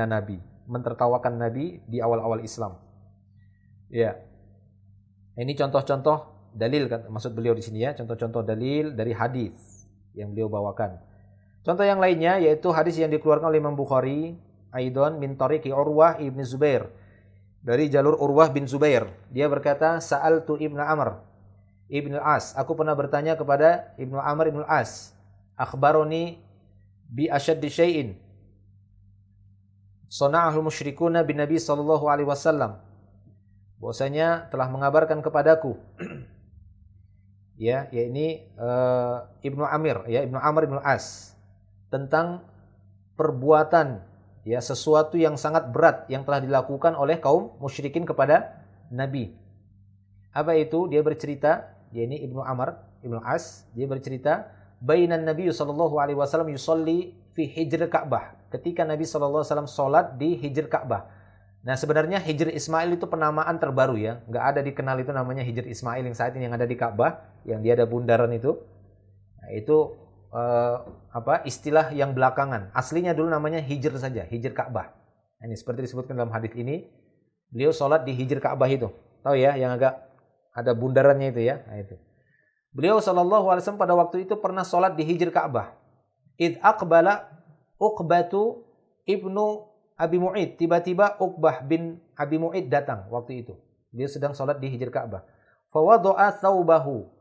Nabi, mentertawakan Nabi di awal-awal Islam. Ya. Ini contoh-contoh dalil kan maksud beliau di sini ya, contoh-contoh dalil dari hadis yang beliau bawakan. Contoh yang lainnya yaitu hadis yang dikeluarkan oleh Imam Bukhari, Aidon min tariqi Urwah ibn Zubair. Dari jalur Urwah bin Zubair. Dia berkata, "Sa'altu Ibnu Amr Ibn al-As. Aku pernah bertanya kepada Ibnu Amr Ibn al-As. Akhbaroni bi asyaddi syai'in sana'ahul musyrikuna bin Nabi sallallahu alaihi wasallam." Bahwasanya telah mengabarkan kepadaku ya, yakni Ibnu Amr Ibn al-As tentang perbuatan ya sesuatu yang sangat berat yang telah dilakukan oleh kaum musyrikin kepada Nabi. Apa itu? Dia bercerita, yakni Ibnu Amr Ibn al-As, dia bercerita, bainan Nabi sallallahu alaihi wasallam yusalli fi hijr Ka'bah. Ketika Nabi sallallahu alaihi wasallam salat di hijr Ka'bah. Nah, sebenarnya hijr Ismail itu penamaan terbaru ya. Enggak ada dikenal itu namanya hijr Ismail yang saat ini yang ada di Ka'bah, yang dia ada bundaran itu. Nah, itu istilah yang belakangan. Aslinya dulu namanya hijr saja, hijr Ka'bah. Ini seperti disebutkan dalam hadis ini, beliau sholat di hijr Ka'bah itu. Tahu ya, yang agak ada bundarannya itu ya. Nah, itu. Beliau SAW pada waktu itu pernah sholat di hijr Ka'bah. Id aqbala Uqbatu ibnu Abi Mu'id. Tiba-tiba Uqbah bin Abi Mu'id datang waktu itu. Dia sedang sholat di hijr Ka'bah. Fawadu'a thawbahu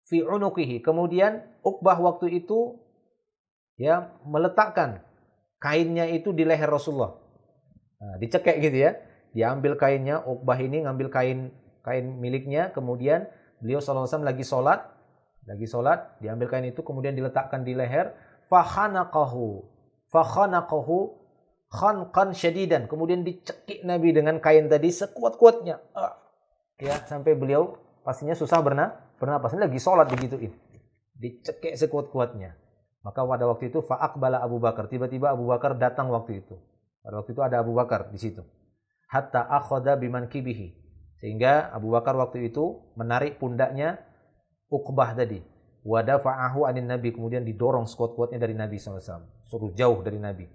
fi unuqihi. Kemudian Uqbah waktu itu ya meletakkan kainnya itu di leher Rasulullah. Nah, dicekek gitu ya. Dia ambil kainnya, Uqbah ini ngambil kain miliknya, kemudian beliau SAW lagi sholat, diambil kain itu kemudian diletakkan di leher, fakhanaqahu khanqan syadidan, kemudian dicekik Nabi dengan kain tadi sekuat-kuatnya. Ya, sampai beliau pastinya susah bernapas. Ini lagi sholat digituin. Dicekik sekuat-kuatnya. Maka pada waktu itu fa'aqbala Abu Bakar, tiba-tiba Abu Bakar datang waktu itu. Pada waktu itu ada Abu Bakar di situ. Hatta akhadha bimankibihi. Sehingga Abu Bakar waktu itu menarik pundaknya Uqbah tadi. Wa dafa'ahu anin Nabi, kemudian didorong sekuat-kuatnya dari Nabi SAW. Suruh jauh dari Nabi.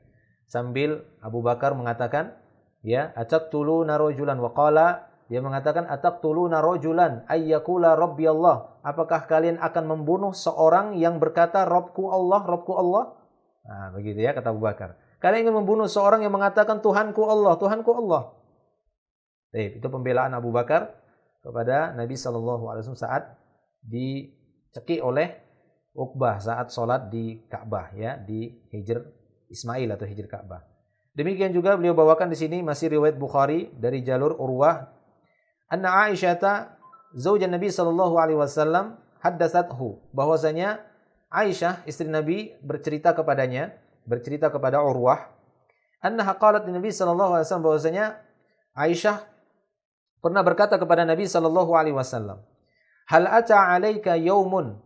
Sambil Abu Bakar mengatakan, ya, ataqtuluna rajulan wa qala, dia mengatakan ataqtuluna rajulan ayyakula rabbi Allah. Apakah kalian akan membunuh seorang yang berkata Rabbku Allah, Rabbku Allah? Nah, begitu ya kata Abu Bakar. Kalian ingin membunuh seorang yang mengatakan Tuhanku Allah, Tuhanku Allah. Itu pembelaan Abu Bakar kepada Nabi SAW saat dicekik oleh Uqbah saat sholat di Ka'bah, ya, di hijr Ismail atau hijr Ka'bah. Demikian juga beliau bawakan di sini masih riwayat Bukhari dari jalur Urwah, anna Aisyah zaujan Nabi SAW haddatsathu, bahwasanya Aisyah istri Nabi bercerita kepada Urwah, annaha qalat Nabi SAW, bahwasanya Aisyah pernah berkata kepada Nabi SAW, hal ata alaika yaumun,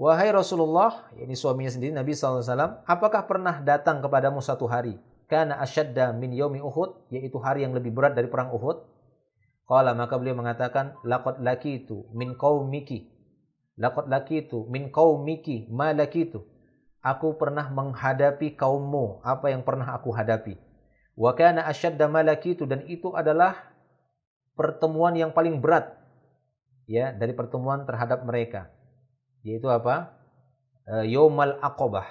wahai Rasulullah, ini suaminya sendiri Nabi SAW, apakah pernah datang kepadamu satu hari, kana asyadda min yaumi Uhud, yaitu hari yang lebih berat dari perang Uhud? Qala, maka beliau mengatakan, laqad laqitu min qaumiki ma laqitu, aku pernah menghadapi kaummu apa yang pernah aku hadapi. Wa kana asyadda ma laqitu, dan itu adalah pertemuan yang paling berat, ya, dari pertemuan terhadap mereka, yaitu apa? Yaumal Aqabah,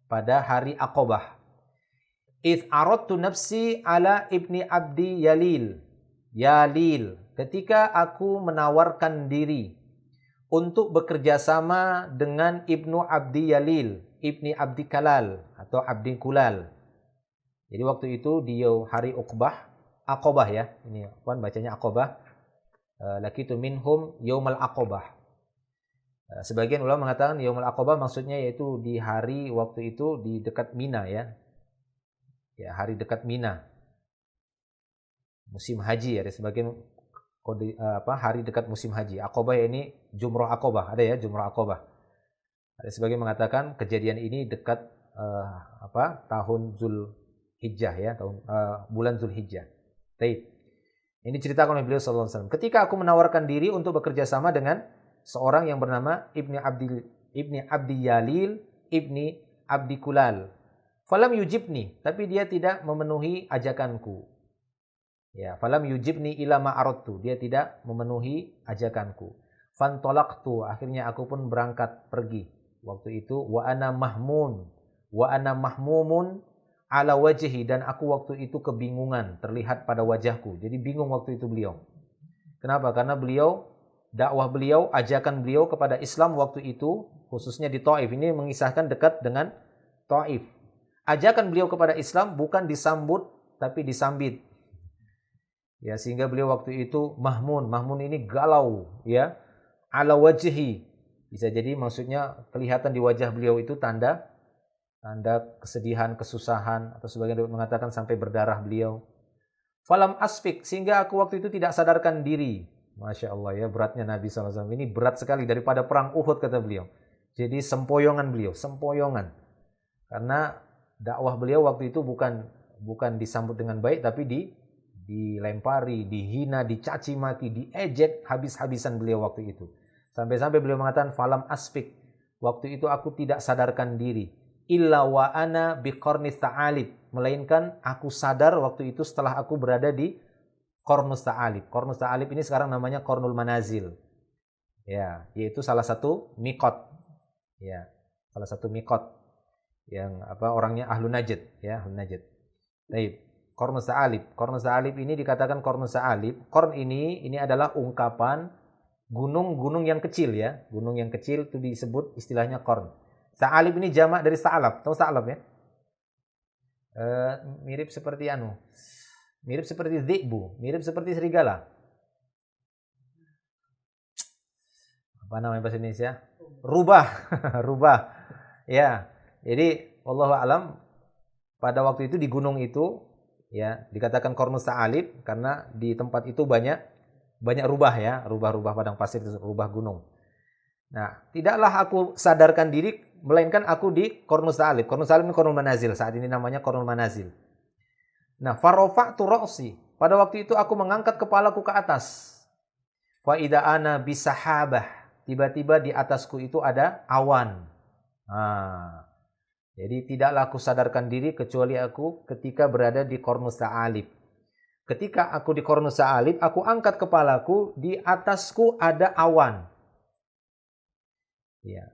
pada hari Aqabah. Id aradtu nafsi ala ibni abdi Yalil, ketika aku menawarkan diri untuk bekerja sama dengan ibnu abdi Yalil, ibni abdi Kalal atau abdi Kulal. Jadi waktu itu di hari Aqabah, ya, ini bacanya Aqabah. Laqitu minhum yaumal Aqabah. Sebagian ulama mengatakan yaumul Aqabah maksudnya yaitu di hari waktu itu di dekat Mina, ya. Ya, hari dekat Mina. Musim haji, ada sebagian hari dekat musim haji. Aqabah, ya, ini Jumrah Aqabah, ada ya Jumrah Aqabah. Ada sebagian mengatakan kejadian ini dekat tahun Zulhijjah, ya, bulan Zulhijjah. Baik. Ini diceritakan oleh beliau sallallahu alaihi wasallam. Ketika aku menawarkan diri untuk bekerja sama dengan seorang yang bernama Ibni Abdi Yalil, Ibni Abdi Kulal. Falam yujibni, tapi dia tidak memenuhi ajakanku. Ya, falam yujibni ila ma aradtu, dia tidak memenuhi ajakanku. Fantolaqtu, akhirnya aku pun berangkat pergi. Waktu itu wa ana mahmumun ala wajhi, dan aku waktu itu kebingungan terlihat pada wajahku. Jadi bingung waktu itu beliau. Kenapa? Karena dakwah beliau, ajakan beliau kepada Islam waktu itu, khususnya di Taif, ini mengisahkan dekat dengan Taif. Ajakan beliau kepada Islam bukan disambut tapi disambit. Ya, sehingga beliau waktu itu mahmun ini galau, ya. Ala wajhi. Bisa jadi maksudnya kelihatan di wajah beliau itu tanda kesedihan, kesusahan, atau sebagian mengatakan sampai berdarah beliau. Falam asfik, sehingga aku waktu itu tidak sadarkan diri. Masya Allah, ya, beratnya Nabi SAW. Ini berat sekali daripada perang Uhud, kata beliau. Jadi sempoyongan. Karena dakwah beliau waktu itu bukan disambut dengan baik, tapi dilempari, dihina, dicaci maki, diejek habis-habisan beliau waktu itu. Sampai-sampai beliau mengatakan falam asfik, waktu itu aku tidak sadarkan diri. Illa wa ana biqarnis ta'alib. Melainkan aku sadar waktu itu setelah aku berada di Qarnus Ta'alib. Qarnus Ta'alib ini sekarang namanya Qarnul Manazil. Ya, yaitu salah satu miqat. Ya, salah satu miqat yang orangnya Ahlu Najd, ya, Ahlu Najd. Baik, Qarnus Ta'alib. Qarnus Ta'alib ini dikatakan Qarnus Ta'alib. Qarn ini adalah ungkapan gunung-gunung yang kecil, ya. Gunung yang kecil itu disebut istilahnya Qarn. Ta'alib ini jamak dari Sa'alab. Tahu Sa'alab, ya? Mirip seperti mirip seperti dhi'bu, mirip seperti serigala. Apa namanya bahasa Indonesia? Rubah. Rubah. Ya. Jadi wallahu alam pada waktu itu di gunung itu, ya, dikatakan Qarnus Ta'alib karena di tempat itu banyak rubah, ya, rubah-rubah padang pasir, rubah gunung. Nah, tidaklah aku sadarkan diri melainkan aku di Qarnus Ta'alib. Qarnus Ta'alib ini Qarnul Manazil, saat ini namanya Qarnul Manazil. Nah, farafa'tu ra'si. Pada waktu itu aku mengangkat kepalaku ke atas. Fa idza ana bisahabah. Tiba-tiba di atasku itu ada awan. Jadi tidaklah aku sadarkan diri kecuali aku ketika berada di Qarnus Ta'alib. Ketika aku di Qarnus Ta'alib, aku angkat kepalaku, di atasku ada awan. Ya.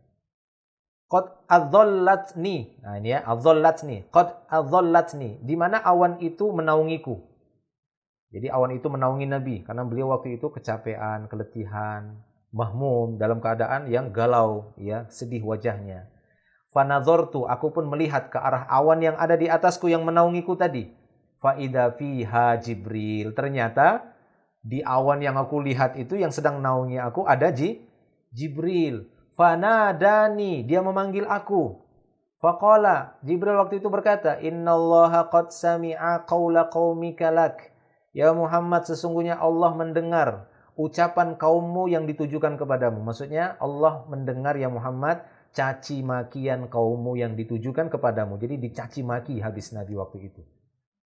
Qad adzallatni. Nah, ini ya, adzallatni. Qad adzallatni. Di mana awan itu menaungiku. Jadi awan itu menaungi Nabi karena beliau waktu itu kecapean, keletihan, mahmum, dalam keadaan yang galau, ya, sedih wajahnya. Fanadzartu, aku pun melihat ke arah awan yang ada di atasku yang menaungiku tadi. Fa idza fiha Jibril. Ternyata di awan yang aku lihat itu yang sedang menaungi aku ada Jibril. Fanadani, dia memanggil aku. Faqala, Jibril waktu itu berkata, Innallaha qad sami'a qawla qaumika lak. Ya Muhammad, sesungguhnya Allah mendengar ucapan kaummu yang ditujukan kepadamu. Maksudnya Allah mendengar, ya Muhammad, caci makian kaummu yang ditujukan kepadamu. Jadi dicaci maki habis Nabi waktu itu.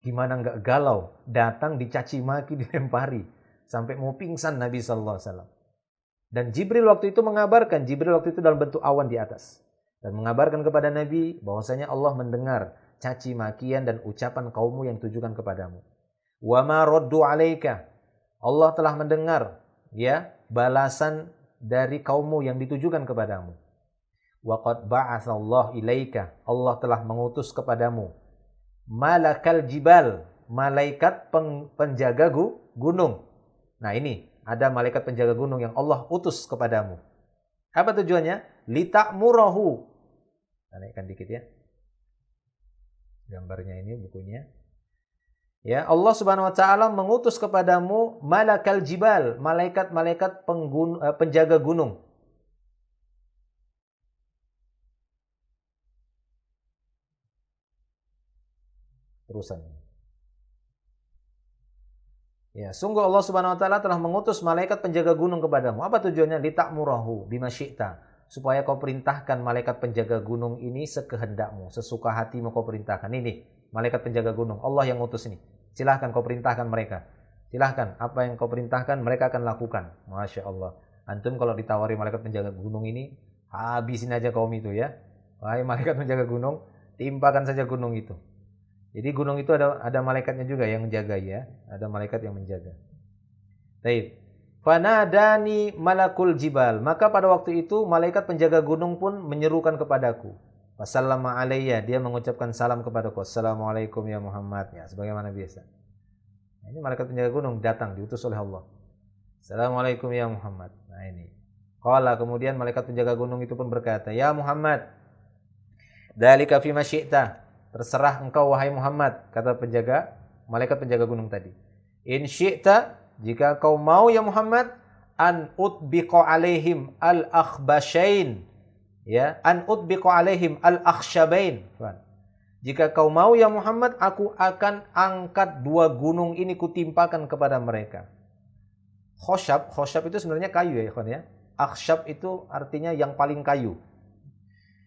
Gimana enggak galau, datang dicaci maki, dilempari. Sampai mau pingsan Nabi SAW. Dan Jibril waktu itu mengabarkan, Jibril waktu itu dalam bentuk awan di atas. Dan mengabarkan kepada Nabi bahwasanya Allah mendengar caci makian dan ucapan kaummu yang ditujukan kepadamu. Wa ma raddu alaika. Allah telah mendengar, ya, balasan dari kaummu yang ditujukan kepadamu. Wa qad ba'atsallahu ilaika. Allah telah mengutus kepadamu malakal jibal, malaikat penjaga gunung. Nah, ini ada malaikat penjaga gunung yang Allah utus kepadamu. Apa tujuannya? Lita'murahu. Naikkan dikit, ya. Gambarnya ini bukunya. Ya, Allah Subhanahu wa taala mengutus kepadamu malakal jibal, malaikat-malaikat penjaga gunung. Terusan. Ya, sungguh Allah Subhanahu wa taala telah mengutus malaikat penjaga gunung kepadamu. Apa tujuannya? Lita'murahu bima syi'ta. Supaya kau perintahkan malaikat penjaga gunung ini sekehendakmu, sesuka hatimu kau perintahkan. Ini malaikat penjaga gunung, Allah yang ngutus ini. Silahkan kau perintahkan mereka. Silahkan, apa yang kau perintahkan mereka akan lakukan. Masya Allah. Antum kalau ditawari malaikat penjaga gunung ini, habisin aja kaum itu, ya. Wahai malaikat penjaga gunung, timpakan saja gunung itu. Jadi gunung itu ada malaikatnya juga yang menjaga, ya. Ada malaikat yang menjaga. Baik. Fanadani malakul jibal. Maka pada waktu itu malaikat penjaga gunung pun menyerukan kepadaku. Wassalamu alayya. Dia mengucapkan salam kepadaku. Assalamualaikum ya Muhammad. Ya, sebagaimana biasa. Ini malaikat penjaga gunung datang, diutus oleh Allah. Assalamualaikum ya Muhammad. Nah ini. Qala, kemudian malaikat penjaga gunung itu pun berkata, Ya Muhammad, dzalika fima syi'ta. Terserah engkau wahai Muhammad, kata malaikat penjaga gunung tadi. In syi'ta, jika kau mau ya Muhammad, an utbiqa alaihim al-akhbashain. Ya, an utbiqa alaihim al-akhshabain. Jika kau mau ya Muhammad, aku akan angkat dua gunung ini kutimpakan kepada mereka. Khoshab itu sebenarnya kayu, ya ikhwan, ya. Akhshab itu artinya yang paling kayu.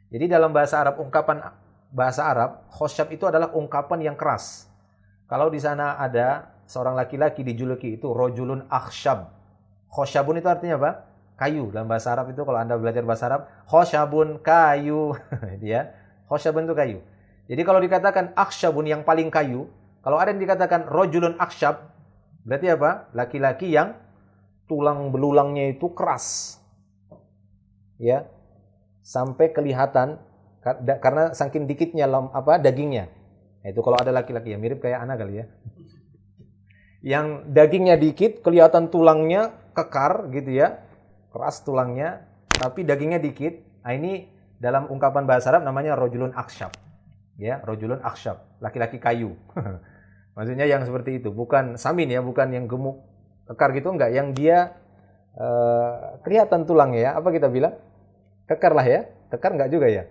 Jadi dalam bahasa Arab, ungkapan bahasa Arab, khoshab itu adalah ungkapan yang keras. Kalau di sana ada seorang laki-laki dijuluki itu rojulun akhshab. Khoshabun itu artinya apa? kayu. Dalam bahasa Arab itu kalau Anda belajar bahasa Arab, khosyabun kayu. Dia khosyabun itu kayu. Jadi kalau dikatakan akhsyabun yang paling kayu, kalau ada yang dikatakan rojulun akhsyab, berarti apa? Laki-laki yang tulang belulangnya itu keras. Ya. Sampai kelihatan karena saking dikitnya dagingnya. Itu kalau ada laki-laki ya mirip kayak anak kali ya. Yang dagingnya dikit, kelihatan tulangnya kekar gitu ya. Keras tulangnya, tapi dagingnya dikit. Nah, ini dalam ungkapan bahasa Arab namanya rojulun aksyab. Ya, rojulun aksyab, laki-laki kayu. Maksudnya yang seperti itu, bukan samin ya, bukan yang gemuk kekar gitu enggak, yang dia kelihatan tulangnya ya. Apa kita bilang? Kekar lah ya. Kekar enggak juga ya?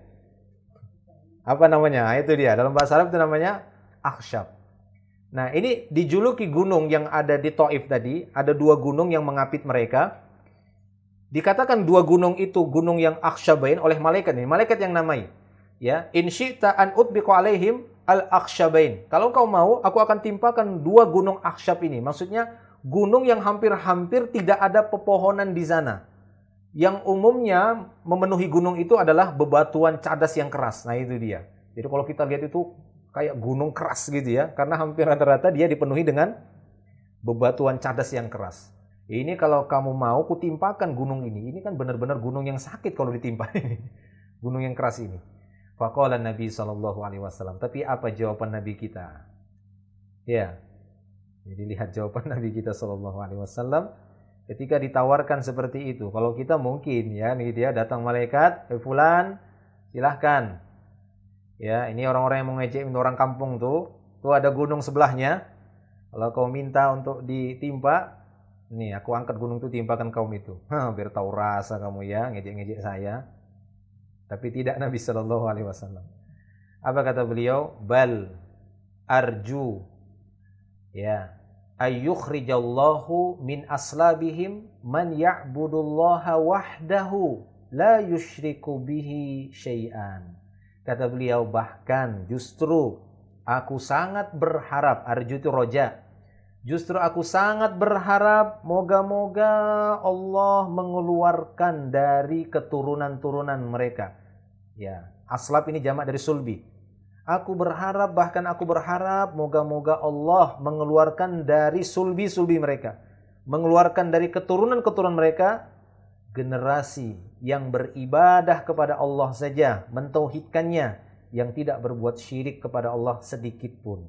Apa namanya? Nah, itu dia. Dalam bahasa Arab itu namanya aksyab. Nah, ini dijuluki gunung yang ada di Taif tadi, ada 2 gunung yang mengapit mereka. Dikatakan 2 gunung itu gunung yang aksyabain oleh malaikat ini, malaikat yang namai. Ya, in syi'ta an utbiqu alaihim al-aksyabain. Kalau kau mau, aku akan timpakan 2 gunung aksyab ini. Maksudnya gunung yang hampir-hampir tidak ada pepohonan di sana. Yang umumnya memenuhi gunung itu adalah bebatuan cadas yang keras. Nah, itu dia. Jadi kalau kita lihat itu kayak gunung keras gitu ya, karena hampir rata-rata dia dipenuhi dengan bebatuan cadas yang keras. Ini kalau kamu mau kutimpakan gunung ini. Ini kan benar-benar gunung yang sakit kalau ditimpa ini. Gunung yang keras ini. Faqala Nabi SAW. Tapi apa jawaban Nabi kita? Ya. Jadi lihat jawaban Nabi kita SAW ketika ditawarkan seperti itu. Kalau kita mungkin ya, nih dia datang malaikat, fulan, silahkan. Ya, ini orang-orang yang mau ngejek orang kampung tuh ada gunung sebelahnya. Kalau kau minta untuk ditimpa, nih aku angkat gunung itu timpakan kaum itu. Biar tahu rasa kamu ya, ngejek-ngejek saya. Tapi tidak Nabi SAW. Apa kata beliau? Bal arju ya ayyukhrijallahu min aslabihim man ya'budullaha wahdahu la yusyriku bihi syai'an. Kata beliau, bahkan justru aku sangat berharap, arju itu roja. Justru aku sangat berharap moga-moga Allah mengeluarkan dari keturunan-turunan mereka. Ya, aslab ini jamak dari sulbi. Aku berharap, bahkan aku berharap moga-moga Allah mengeluarkan dari sulbi-sulbi mereka. Mengeluarkan dari keturunan-keturunan mereka generasi yang beribadah kepada Allah saja, mentauhidkannya, yang tidak berbuat syirik kepada Allah sedikit pun.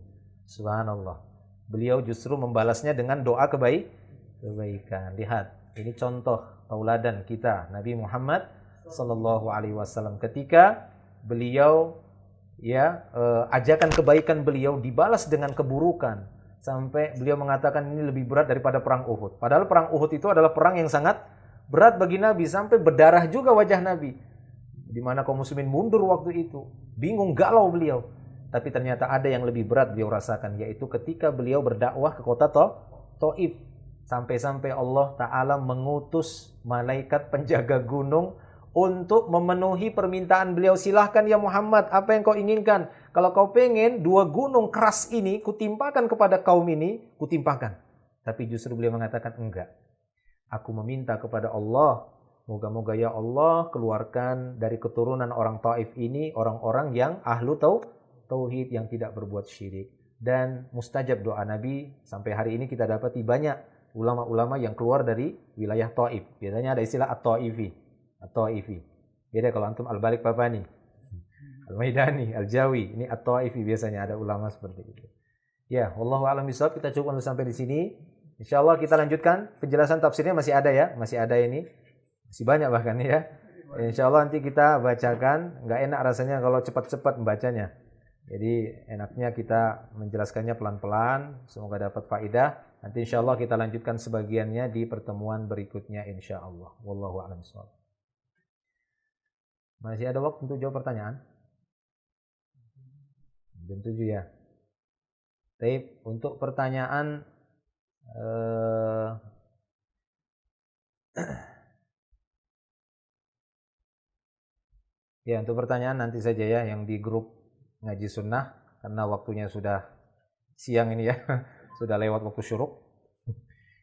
Subhanallah. Beliau justru membalasnya dengan doa kebaikan. Lihat, ini contoh tauladan kita Nabi Muhammad sallallahu alaihi wasallam ketika beliau ajakan kebaikan beliau dibalas dengan keburukan sampai beliau mengatakan ini lebih berat daripada perang Uhud. Padahal perang Uhud itu adalah perang yang sangat berat bagi Nabi sampai berdarah juga wajah Nabi. Di mana kaum muslimin mundur waktu itu, bingung galau beliau. Tapi ternyata ada yang lebih berat beliau rasakan, yaitu ketika beliau berdakwah ke kota Taif. Sampai-sampai Allah Ta'ala mengutus malaikat penjaga gunung untuk memenuhi permintaan beliau. Silahkan ya Muhammad, apa yang kau inginkan? Kalau kau pengen 2 gunung keras ini kutimpakan kepada kaum ini, kutimpakan. Tapi justru beliau mengatakan enggak. Aku meminta kepada Allah, moga-moga ya Allah keluarkan dari keturunan orang Taif ini orang-orang yang ahlu tauhid, yang tidak berbuat syirik. Dan mustajab doa Nabi. Sampai hari ini kita dapati banyak ulama-ulama yang keluar dari wilayah Taif. Biasanya ada istilah at-Taifi. Beda kalau antum al-Balik Papani, al-Maidani, al-Jawi. Ini at-Taifi biasanya ada ulama seperti itu. Ya, wallahu a'lam bishawab. Kita cukup sampai di sini. Insyaallah kita lanjutkan penjelasan tafsirnya, masih ada ya, masih ada ini. Masih banyak bahkan ya. Insyaallah nanti kita bacakan. Enggak enak rasanya kalau cepat-cepat membacanya. Jadi enaknya kita menjelaskannya pelan-pelan, semoga dapat faedah. Nanti insyaallah kita lanjutkan sebagiannya di pertemuan berikutnya insyaallah. Wallahu a'lam bishawab. Masih ada waktu untuk jawab pertanyaan? Jam 7 ya. Baik, untuk pertanyaan ya, untuk pertanyaan nanti saja ya yang di grup ngaji sunnah, karena waktunya sudah siang ini ya. Sudah lewat waktu syuruk.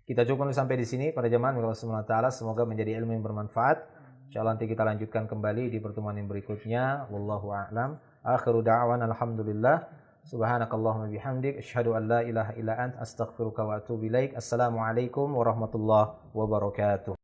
Kita cukup sampai di sini pada jemaah Allah Subhanahu wa taala, semoga menjadi ilmu yang bermanfaat. Insyaallah nanti kita lanjutkan kembali di pertemuan yang berikutnya. Wallahu a'lam. Akhiru da'wana alhamdulillah. Subhanakallahumma bihamdik asyhadu an la ilaha illa anta astaghfiruka wa atubu ilaik. Assalamualaikum warahmatullahi wabarakatuh.